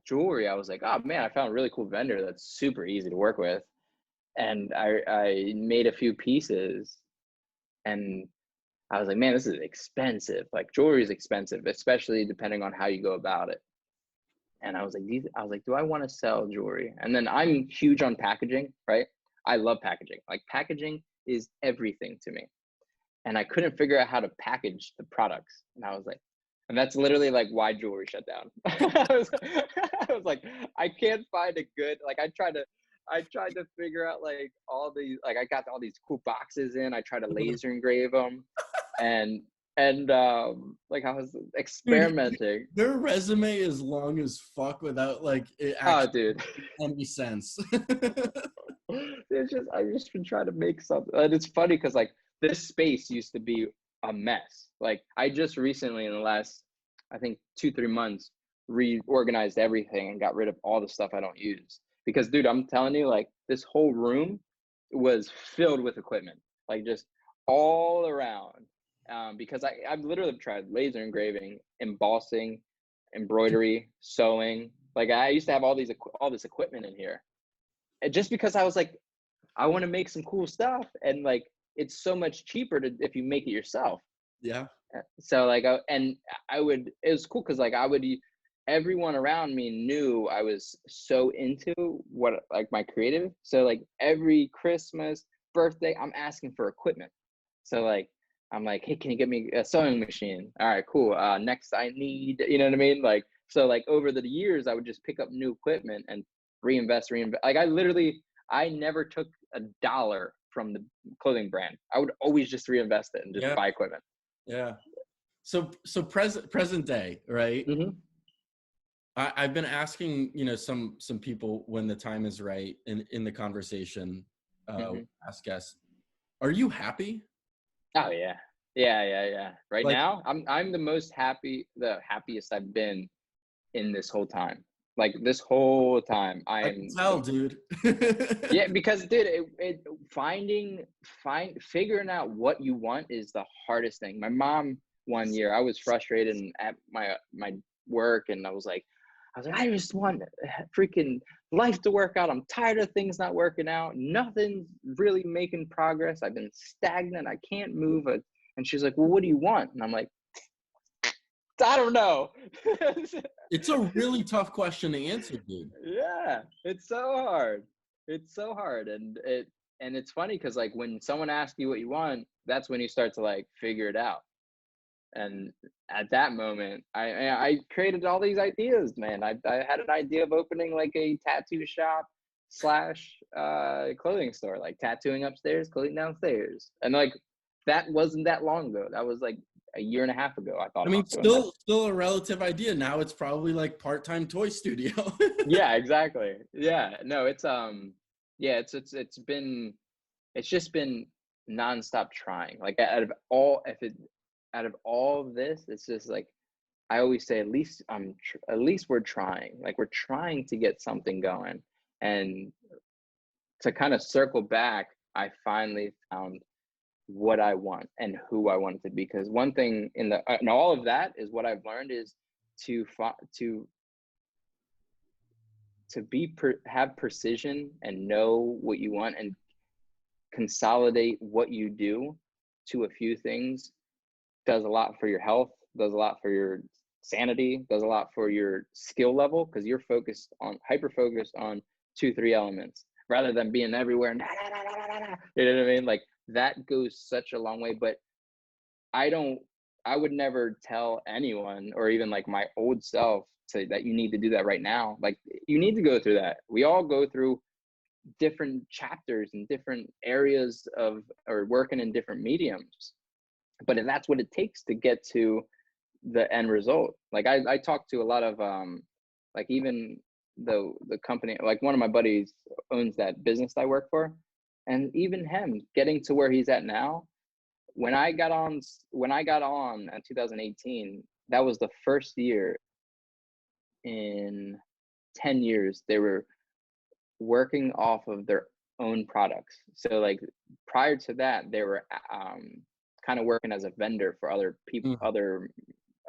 S2: jewelry, I was like, oh man, I found a really cool vendor that's super easy to work with. And I made a few pieces, and I was like, man, this is expensive. Like jewelry is expensive, especially depending on how you go about it. And I was like, do I want to sell jewelry? And then I'm huge on packaging, right? I love packaging. Like packaging is everything to me. And I couldn't figure out how to package the products. And I was like, and that's literally like why jewelry shut down. I was like, I can't find a good, like I tried to figure out like all these, like I got all these cool boxes in, I tried to laser engrave them, and like I was
S1: Dude,
S2: experimenting.
S1: their resume is long as fuck without like it
S2: Oh
S1: actually
S2: dude.
S1: making any sense.
S2: It's just I just been trying to make something. And it's funny because like this space used to be a mess. Like I just recently in the last I think 2-3 months reorganized everything and got rid of all the stuff I don't use. Because dude, I'm telling you, like this whole room was filled with equipment, like just all around. Because I've literally tried laser engraving, embossing, embroidery, sewing. Like I used to have all this equipment in here, and just because I was like, I want to make some cool stuff, and like it's so much cheaper to if you make it yourself.
S1: Yeah.
S2: So like, it was cool because like everyone around me knew I was so into what like my creative. So like every Christmas, birthday, I'm asking for equipment. So like I'm like, hey, can you get me a sewing machine? All right, cool. Next I need, you know what I mean? Like so like over the years, I would just pick up new equipment and reinvest. Like I never took a dollar from the clothing brand. I would always just reinvest it and just
S1: Yeah.
S2: buy equipment.
S1: Yeah. So present day, right?
S2: Mm-hmm.
S1: I've been asking, some people when the time is right in the conversation,
S2: Mm-hmm.
S1: ask guests, are you happy?
S2: Oh yeah. Yeah. Right
S1: Like
S2: now, I'm the happiest I've been in this whole time. Like this whole time, I
S1: I can
S2: am
S1: tell, dude.
S2: yeah, because dude, figuring out what you want is the hardest thing. My mom one year, I was frustrated at my work, and I was like, I just want freaking life to work out. I'm tired of things not working out. Nothing's really making progress. I've been stagnant. I can't move. And she's like, well, what do you want? And I'm like, I don't know.
S1: It's a really tough question to answer, dude.
S2: Yeah, it's so hard. It's so hard. And it's funny because like when someone asks you what you want, that's when you start to like figure it out. And at that moment, I created all these ideas, man. I had an idea of opening like a tattoo shop slash clothing store, like tattooing upstairs, clothing downstairs. And like that wasn't that long ago. That was like a year and a half ago. I thought
S1: I mean,
S2: about doing that.
S1: still a relative idea. Now it's probably like part-time toy studio.
S2: Yeah, exactly. Yeah. No, yeah, it's just been nonstop trying. Like out of all of this, it's just like I always say, at least we're trying. Like we're trying to get something going. And to kind of circle back, I finally found what I want and who I want to be. Because one thing in all of that is what I've learned is to have precision and know what you want and consolidate what you do to a few things does a lot for your health, does a lot for your sanity, does a lot for your skill level because you're hyper focused on 2-3 elements rather than being everywhere and you know what I mean? Like that goes such a long way. But I don't I would never tell anyone or even like my old self that you need to do that right now. Like you need to go through that. We all go through different chapters and different areas of or working in different mediums, but that's what it takes to get to the end result. Like I talk to a lot of like even the company, like one of my buddies owns that business I work for, and even him getting to where he's at now. When I got on in 2018, that was the first year in 10 years they were working off of own products. So like prior to that, they were kind of working as a vendor for other people,
S1: Mm.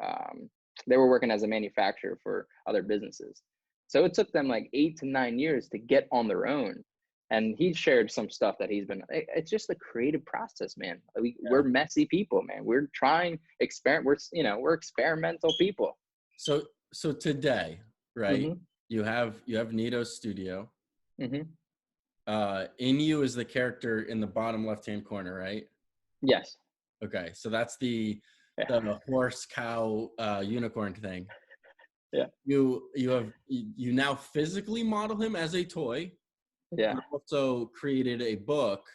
S2: um, they were working as a manufacturer for other businesses. So it took them like 8 to 9 years to get on their own. And he shared some stuff that it's just a creative process, man. We're
S1: Yeah.
S2: messy people, man. We're trying, we're experimental people.
S1: So today, right?
S2: Mm-hmm.
S1: You have Nito's studio.
S2: Mm-hmm.
S1: Inue is the character in the bottom left-hand corner, right?
S2: Yes.
S1: Okay, so that's the
S2: Yeah.
S1: the horse, cow, unicorn thing.
S2: Yeah.
S1: You now physically model him as a toy,
S2: Yeah.
S1: but also created a book.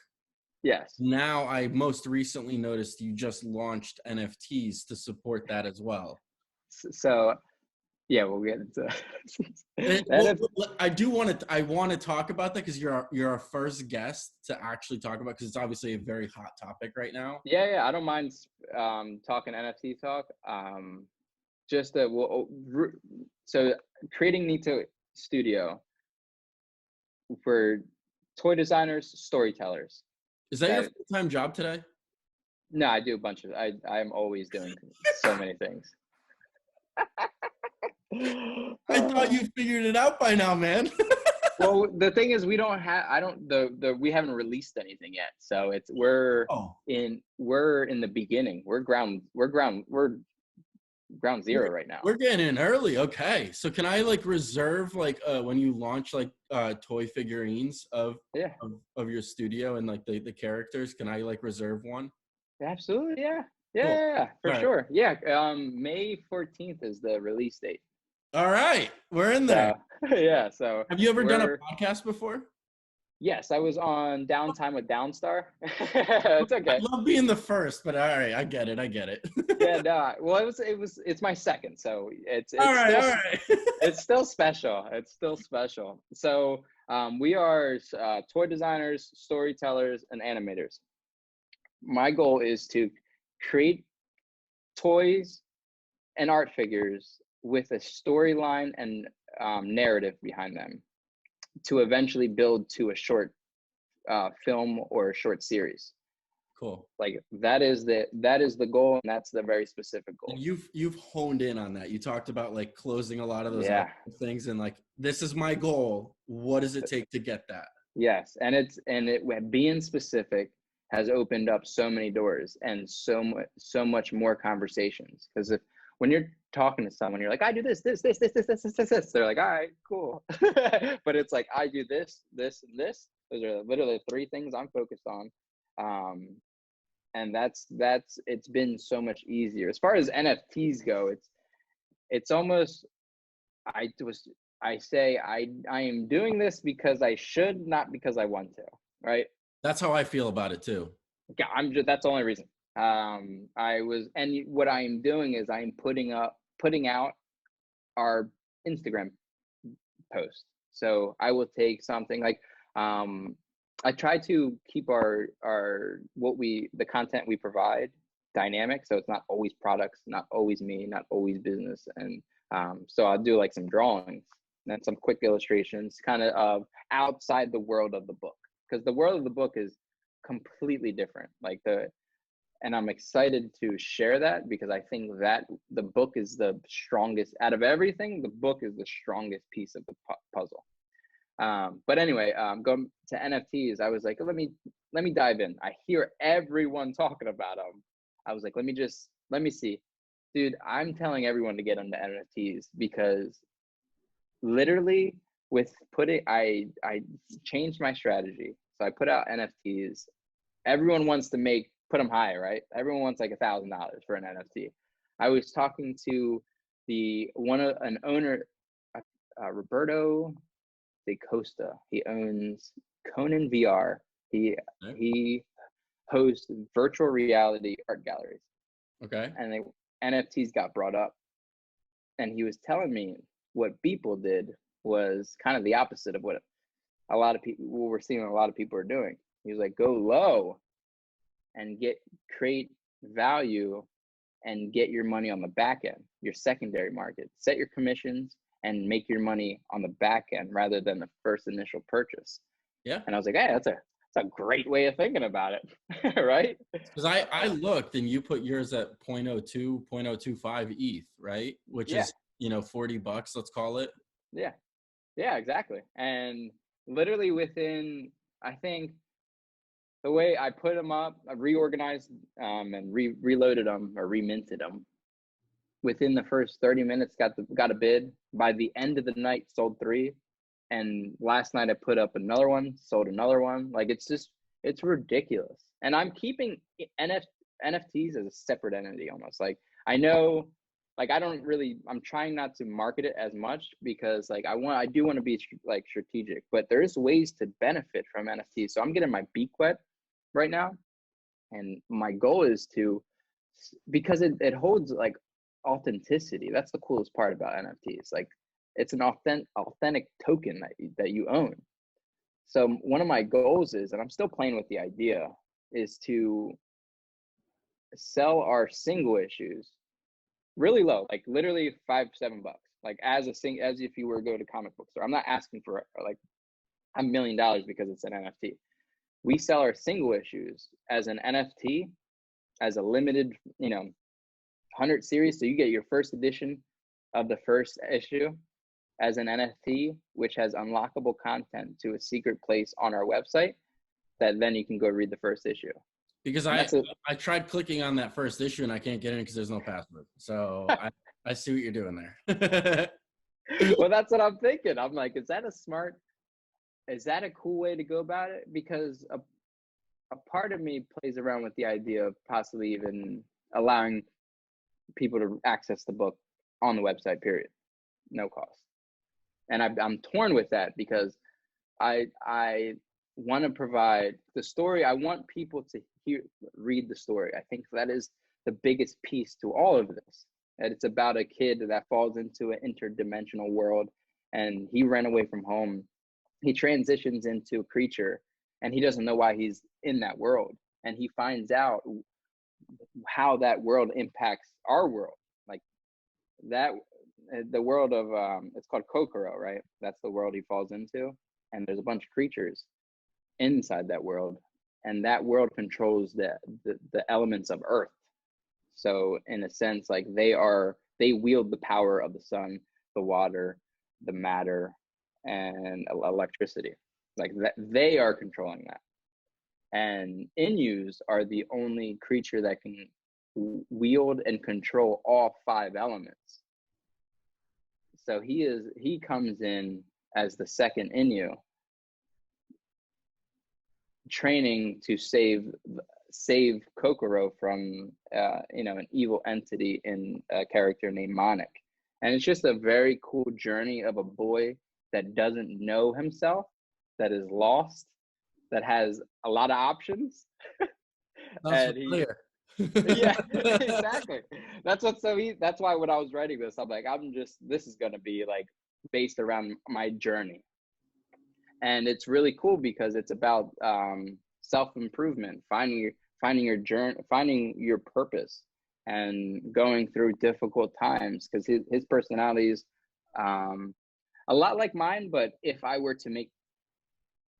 S2: Yes.
S1: Now, I most recently noticed you just launched NFTs to support that as well.
S2: So yeah, we'll get into
S1: Well,
S2: that.
S1: I want to talk about that because you're our first guest to actually talk about, because it's obviously a very hot topic right now.
S2: Yeah, I don't mind talking NFT talk. Just that so creating Nito Studio for toy designers, storytellers.
S1: Is that your
S2: That
S1: full-time job today?
S2: No, I do a bunch of I'm always doing so many things.
S1: I thought you figured it out by now, man.
S2: Well, the thing is, we don't have. I don't. We haven't released anything yet, so
S1: Oh,
S2: we're in the beginning. We're ground zero right now.
S1: we're getting in early. Okay, so can I like reserve like when you launch like toy figurines
S2: Yeah,
S1: of your studio and like the characters? Can I like reserve one?
S2: absolutely. Yeah,
S1: Cool.
S2: for
S1: All right.
S2: sure. Yeah, May 14th is the release date.
S1: All right, we're in there.
S2: So yeah, so
S1: Have you ever done a
S2: we're
S1: podcast before?
S2: yes, I was on Downtime with Downstar. It's
S1: I
S2: okay.
S1: love being the first, but all right, I get it. I get it.
S2: Yeah, no. Well, it's my second, so
S1: All right, all right.
S2: it's still special. It's still special. So we are toy designers, storytellers, and animators. My goal is to create toys and art figures with a storyline and narrative behind them to eventually build to a short film or a short series.
S1: Cool.
S2: Like that is the goal, and that's the very specific
S1: And
S2: goal.
S1: you've honed in on that. You talked about like closing a lot of those
S2: Yeah.
S1: things and like, this is my goal. What does it take to get that?
S2: Yes, and being specific has opened up so many doors and so much more conversations. Because if when you're talking to someone, you're like, I do this. They're like, all right, cool. But it's like, I do this, and this. Those are literally the three things I'm focused on. And it's been so much easier. As far as NFTs go, it's almost I say I am doing this because I should, not because I want to, right?
S1: That's how I feel about it too.
S2: Yeah, that's the only reason. And what I am doing is I'm putting out our Instagram post. So I will take something like I try to keep the content we provide dynamic, so it's not always products, not always me, not always business. And so I'll do like some drawings and some quick illustrations kind of outside the world of the book, because the world of the book is completely different. And I'm excited to share that because I think that the book is the strongest out of everything. The book is the strongest piece of the puzzle. But anyway, going to NFTs, I was like, let me dive in. I hear everyone talking about them. I was like, let me see. Dude, I'm telling everyone to get into NFTs because literally I changed my strategy. So I put out NFTs. Everyone wants to put them high, right? Everyone wants like $1,000 for an NFT. I was talking to an owner, Roberto De Costa. He owns Conan VR. He hosts virtual reality art galleries.
S1: Okay.
S2: And NFTs got brought up. And he was telling me what people did was kind of the opposite of what we're seeing a lot of people are doing. He was like, go low and create value and get your money on the back end, your secondary market. Set your commissions and make your money on the back end rather than the first initial purchase.
S1: Yeah.
S2: And I was like, hey, that's a great way of thinking about it. Right.
S1: Because I looked and you put yours at 0.02, 0.025 ETH, right? Which
S2: Yeah.
S1: is, $40, let's call it.
S2: Yeah. Yeah, exactly. And literally within, I think the way I put them up, I reorganized and reloaded them or reminted them. Within the first 30 minutes, got a bid. By the end of the night, sold 3. And last night I put up another one, sold another one. Like it's ridiculous. And I'm keeping NFTs as a separate entity almost. Like I know, like I'm trying not to market it as much because like I do want to be like strategic, but there's ways to benefit from NFTs. So I'm getting my beak wet right now. And my goal is to, because it holds like authenticity. That's the coolest part about NFTs. Like it's an authentic token that you own. So one of my goals is, and I'm still playing with the idea, is to sell our single issues really low, like literally $5-7, like as if you were to go to comic book store. I'm not asking for like $1 million because it's an NFT. We sell our single issues as an NFT, as a limited, 100 series. So you get your first edition of the first issue as an NFT, which has unlockable content to a secret place on our website that then you can go read the first issue.
S1: Because
S2: And
S1: I tried clicking on that first issue and I can't get in because there's no password. So I see what you're doing there.
S2: well, that's what I'm thinking. I'm like, is that a cool way to go about it? Because a part of me plays around with the idea of possibly even allowing people to access the book on the website, period, no cost. And I'm torn with that because I want to provide the story. I want people to read the story. I think that is the biggest piece to all of this. That it's about a kid that falls into an interdimensional world, and he ran away from home. He transitions into a creature, and he doesn't know why he's in that world. And he finds out how that world impacts our world, like that the world of it's called Kokoro, right? That's the world he falls into, and there's a bunch of creatures inside that world, and that world controls the elements of Earth. So in a sense, like they wield the power of the sun, the water, the matter, and electricity. Like that, they are controlling that. And Inues are the only creature that can wield and control all 5 elements. So he comes in as the second Inue, training to save Kokoro from an evil entity in a character named Monik. And it's just a very cool journey of a boy that doesn't know himself, that is lost, that has a lot of options.
S1: That's clear.
S2: Yeah, exactly. That's why when I was writing this, I'm like, this is going to be like based around my journey. And it's really cool because it's about self-improvement, finding your journey, finding your purpose, and going through difficult times, because his personality is a lot like mine. But if I were to make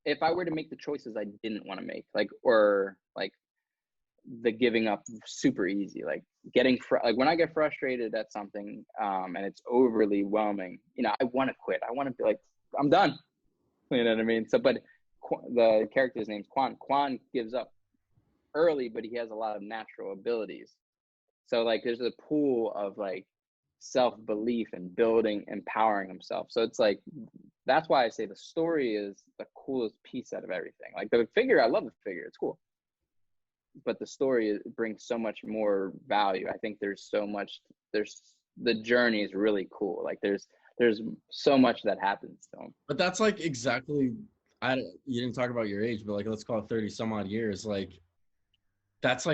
S2: the choices I didn't want to make, like the giving up super easy, like like when I get frustrated at something and it's overly whelming, I want to quit. I want to be like, I'm done. You know what I mean? So, but the character's name's Quan. Quan gives up early, but he has a lot of natural abilities. So like there's a pool of like self-belief and building, empowering himself. So it's like, that's why I say the story is the coolest piece out of everything. Like the figure, I love the figure. It's cool. But the story brings so much more value. I think there's the journey is really cool. Like there's so much that happens to him.
S1: But that's like exactly, you didn't talk about your age, but like, let's call it 30 some odd years. Like that's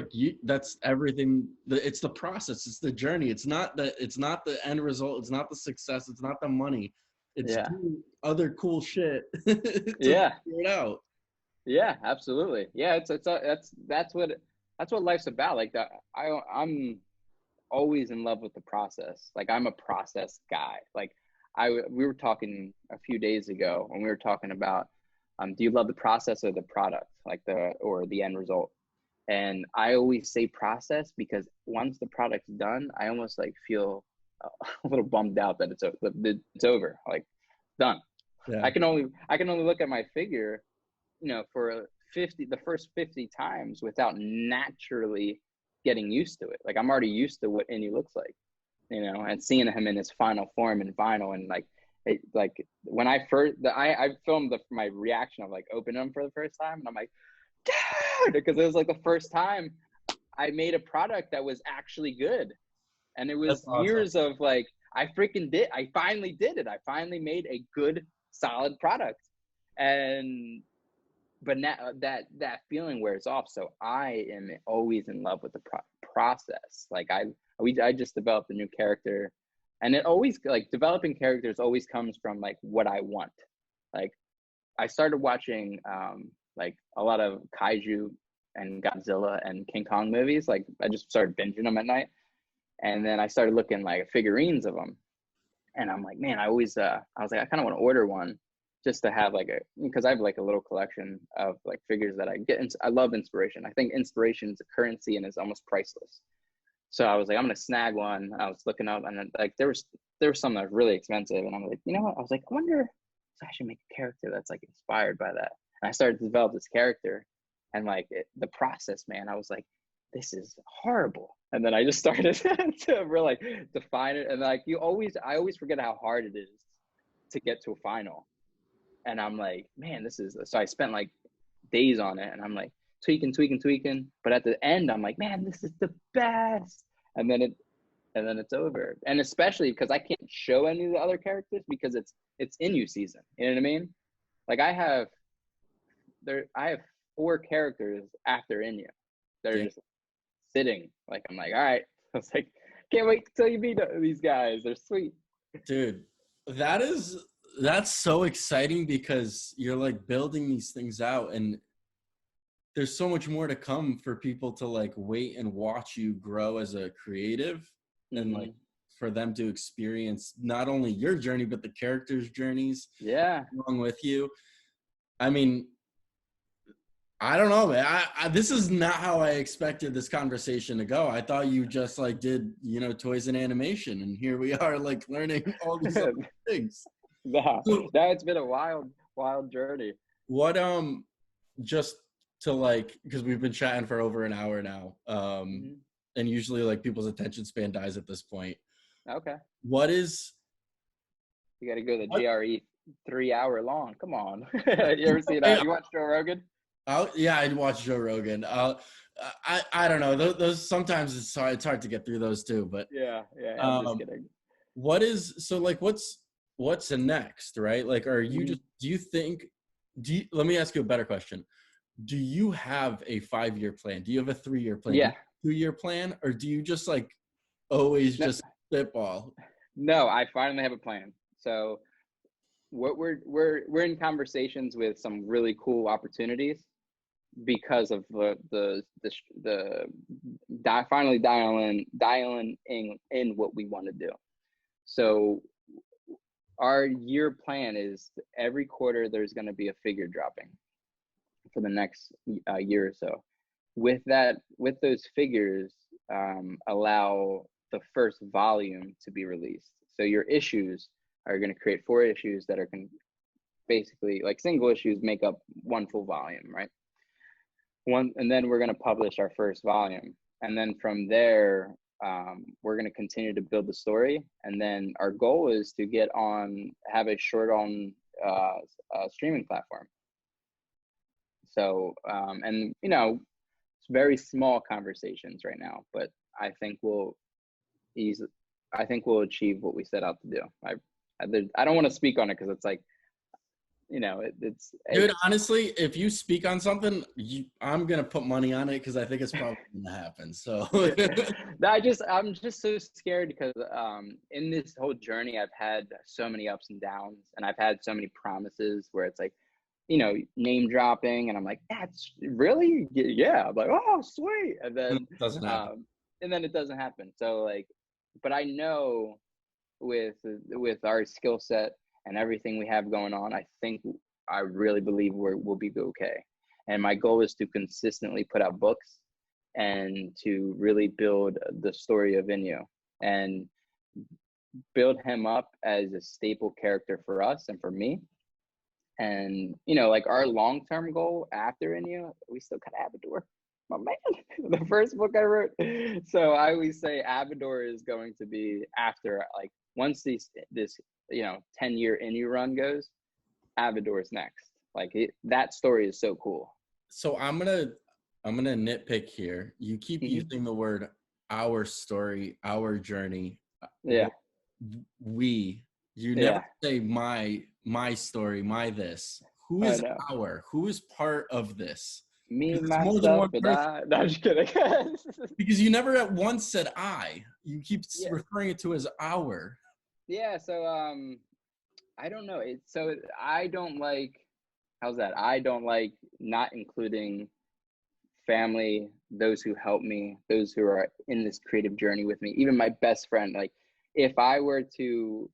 S1: everything. It's the process. It's the journey. It's not the end result. It's not the success. It's not the money. It's doing other cool shit to figure it out.
S2: Yeah, absolutely. Yeah, that's what life's about. Like that, I'm always in love with the process. Like I'm a process guy. Like we were talking a few days ago, and we were talking about Do you love the process or the product, like or the end result? And I always say process, because once the product's done, I almost like feel a little bummed out that it's over, like done.
S1: Yeah.
S2: I can only look at my figure, for the first 50 times without naturally getting used to it. Like I'm already used to what Innie looks like, and seeing him in his final form in vinyl, and like when I filmed my reaction of like opening them for the first time, and I'm like, dude, because it was like the first time I made a product that was actually good. And it
S1: That's
S2: was
S1: awesome.
S2: years of like, I finally did it. I finally made a good, solid product. And, but now that feeling wears off. So I am always in love with the process. Like I just developed a new character, and it always, like, developing characters always comes from like what I want. Like I started watching like a lot of kaiju and Godzilla and King Kong movies. Like I just started binging them at night, and then I started looking like figurines of them, and I'm like, man, I was like, I kind of want to order one just to have like because I have like a little collection of like figures that I get. I love inspiration. I think inspiration is a currency and is almost priceless. So I was like, I'm gonna snag one. I was looking up, and then, like there was some that was really expensive, and I'm like, you know what? I was like, I wonder if I should make a character that's like inspired by that. And I started to develop this character, and like the process, man, I was like, this is horrible. And then I just started to really define it, and like I always forget how hard it is to get to a final. And I'm like, man, this is, so I spent like days on it, and I'm like tweaking. But at the end, I'm like, man, this is the best. And then it's over. And especially because I can't show any of the other characters because it's Inu season. You know what I mean? Like I have 4 characters after Inu. They're just sitting. Like I'm like, all right. I was like, can't wait till you meet these guys. They're sweet.
S1: Dude, that's so exciting because you're like building these things out, and there's so much more to come for people to like wait and watch you grow as a creative, and like
S2: Mm-hmm.
S1: for them to experience not only your journey but the characters' journeys
S2: Yeah.
S1: along with you. I mean, I don't know, man. This is not how I expected this conversation to go. I thought you just like did, toys and animation, and here we are like learning all these other things.
S2: No,
S1: So
S2: it's been a wild journey.
S1: what just to like, because we've been chatting for over an hour now,
S2: Mm-hmm.
S1: and usually like people's attention span dies at this point.
S2: Okay.
S1: What is
S2: You got to go to the
S1: what?
S2: GRE 3 hour long. Come on. You ever see that? You watch Joe Rogan?
S1: Yeah, I'd watch Joe Rogan. I don't know. Those sometimes it's hard to get through those too. But
S2: Yeah. I'm just
S1: um,
S2: kidding.
S1: what's the next, right? Like, are you
S2: Mhm.
S1: just let me ask you a better question. Do you have a 5-year plan? Do you have a 3-year plan? Do you
S2: Yeah.
S1: have a 2-year plan, or do you just like always
S2: No,
S1: just spitball?
S2: no, I finally have a plan. So what we're in conversations with some really cool opportunities because of finally dialing in what we want to do. So our year plan is every quarter there's going to be a figure dropping for the next year or so. With those figures, allow the first volume to be released. So your issues are going to create 4 issues that are basically like single issues make up one full volume, right? And then we're going to publish our first volume, and then from there, we're going to continue to build the story, and then our goal is to have a short on streaming platform. So and it's very small conversations right now, but I think we'll achieve what we set out to do. I don't want to speak on it because it's like, it's
S1: Dude, honestly, if you speak on something, I'm gonna put money on it because I think it's probably gonna happen. So
S2: I'm just so scared because in this whole journey I've had so many ups and downs, and I've had so many promises where it's like, name dropping, and I'm like, that's really, yeah. I'm like, oh, sweet,
S1: it doesn't happen.
S2: and then it doesn't happen. So like, but I know with our skill set and everything we have going on, I think I really believe we'll be okay. And my goal is to consistently put out books and to really build the story of Inue and build him up as a staple character for us and for me. And, you know, like our long-term goal after Inue, we still got Abador, my man, the first book I wrote. So I always say Abador is going to be after, like, once this, you know, 10-year Inue run goes, Abador's next. Like that story is so cool.
S1: So I'm gonna nitpick here. You keep using the word "our story," "our journey."
S2: Yeah.
S1: We. You never
S2: Yeah.
S1: say my story, my this. Who
S2: I
S1: is
S2: know.
S1: our? Who is part of this?
S2: Me,
S1: Because it's more than
S2: myself,
S1: one
S2: and
S1: person.
S2: I. No, I'm just kidding.
S1: Because you never at once said I. You keep
S2: Yeah.
S1: referring it to as our.
S2: Yeah. So I don't know. I don't like. How's that? I don't like not including family, those who help me, those who are in this creative journey with me, even my best friend. Like, if I were to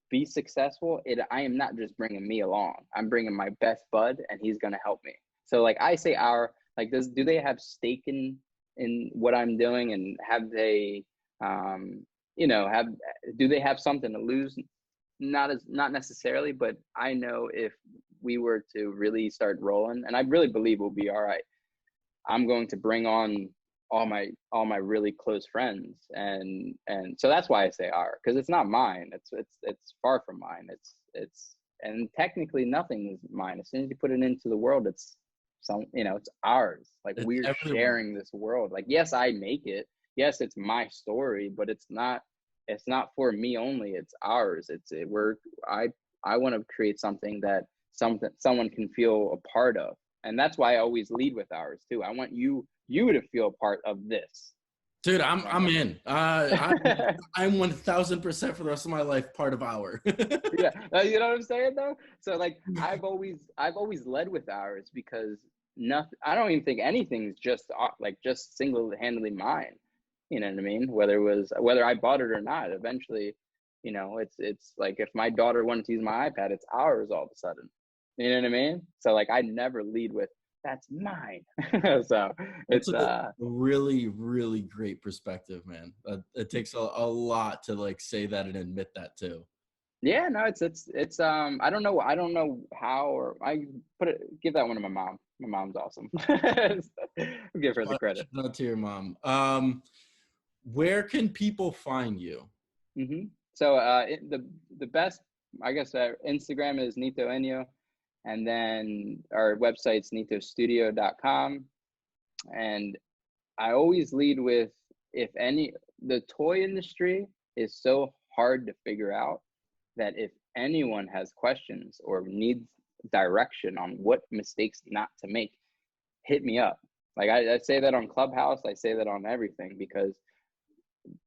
S2: be successful, I am not just bringing me along. I'm bringing my best bud, and he's gonna help me. So, like, I say, do they have stake in what I'm doing, and have they, do they have something to lose? Not necessarily, but I know if we were to really start rolling, and I really believe we'll be all right, I'm going to bring on all my really close friends, and so that's why I say our, because it's not mine. It's far from mine. It's and technically nothing is mine. As soon as you put it into the world, it's it's ours. Like,
S1: It's
S2: we're
S1: everyone.
S2: sharing this world. Like, yes, I make it. Yes, it's my story, but it's not for me only. It's ours. I want to create something that someone can feel a part of. And that's why I always lead with ours too. I want you to feel part of this.
S1: Dude, I'm
S2: Right.
S1: in. I'm 1000% for the rest of my life part of our.
S2: Yeah, you know what I'm saying though. So, like, I've always led with ours, because nothing. I don't even think anything's just single-handedly mine. You know what I mean? Whether I bought it or not, eventually, it's like, if my daughter wanted to use my iPad, it's ours all of a sudden. You know what I mean? So, like, I never lead with that's mine. So
S1: That's
S2: it's
S1: a really, really great perspective, man. It takes a lot to like say that and admit that too.
S2: yeah, no, it's I don't know how, or I give that one to my mom. My mom's awesome. Give her the credit.
S1: Shout out to your mom. Where can people find you?
S2: So the best, I guess, Instagram is Nito Inue, and then our website's nitostudio.com. And I always lead with, the toy industry is so hard to figure out, that if anyone has questions or needs direction on what mistakes not to make, hit me up. Like, I say that on Clubhouse, I say that on everything, because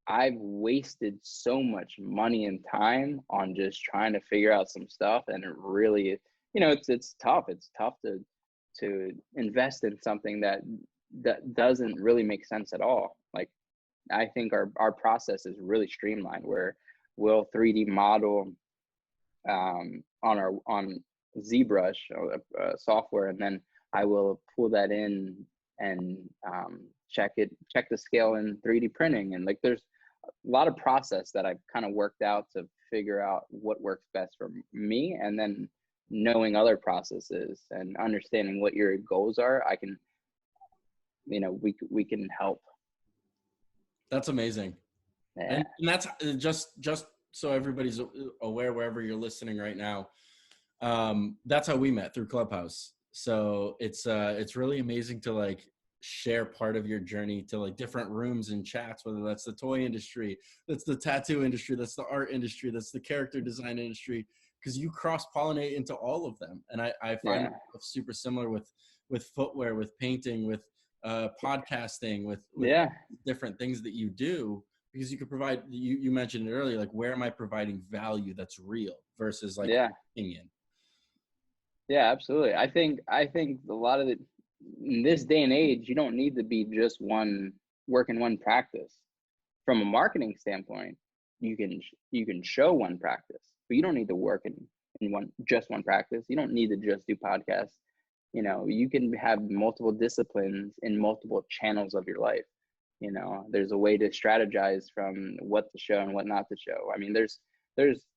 S2: I've wasted so much money and time on just trying to figure out some stuff, and it really, it's tough. It's tough to invest in something that doesn't really make sense at all. Like, I think our process is really streamlined, where we'll 3D model on ZBrush software, and then I will pull that in and check the scale in 3D printing. And, like, there's a lot of process that I've kind of worked out to figure out what works best for me, and then knowing other processes and understanding what your goals are, I can, we can help.
S1: That's amazing.
S2: Yeah.
S1: And that's just so everybody's aware, wherever you're listening right now. That's how we met, through Clubhouse. So it's really amazing to like share part of your journey to like different rooms and chats, whether that's the toy industry, that's the tattoo industry, that's the art industry, that's the character design industry, because you cross-pollinate into all of them. And I find
S2: Yeah.
S1: myself super similar with footwear, with painting, with podcasting, with
S2: Yeah.
S1: different things that you do, because you could provide, you mentioned it earlier, like, where am I providing value that's real versus like
S2: Yeah.
S1: opinion.
S2: Yeah, absolutely. I think a lot of in this day and age, you don't need to be just working one practice. From a marketing standpoint, you can show one practice, but you don't need to work in just one practice. You don't need to just do podcasts. You know, you can have multiple disciplines in multiple channels of your life. You know, there's a way to strategize from what to show and what not to show. I mean, there's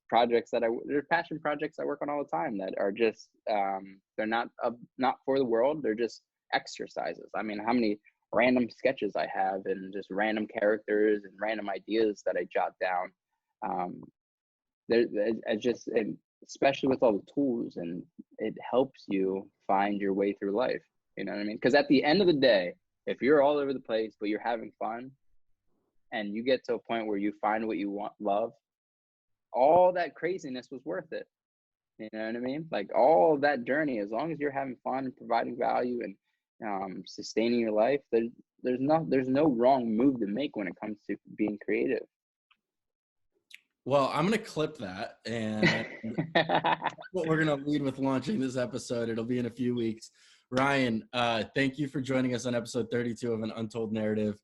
S2: projects there's passion projects I work on all the time that are just they're not for the world. They're just exercises. I mean, how many random sketches I have and just random characters and random ideas that I jot down. There, I just, and especially with all the tools, and it helps you find your way through life. You know what I mean? Because at the end of the day, if you're all over the place but you're having fun, and you get to a point where you find what you love, all that craziness was worth it. You know what I mean? Like all that journey, as long as you're having fun and providing value and sustaining your life, there's no wrong move to make when it comes to being creative.
S1: Well, I'm going to clip that, and what we're going to lead with launching this episode. It'll be in a few weeks. Ryan, thank you for joining us on episode 32 of An Untold Narrative.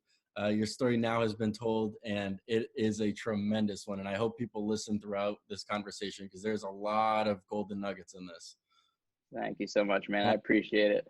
S1: Your story now has been told, and it is a tremendous one. And I hope people listen throughout this conversation, because there's a lot of golden nuggets in this.
S2: Thank you so much, man. I appreciate it.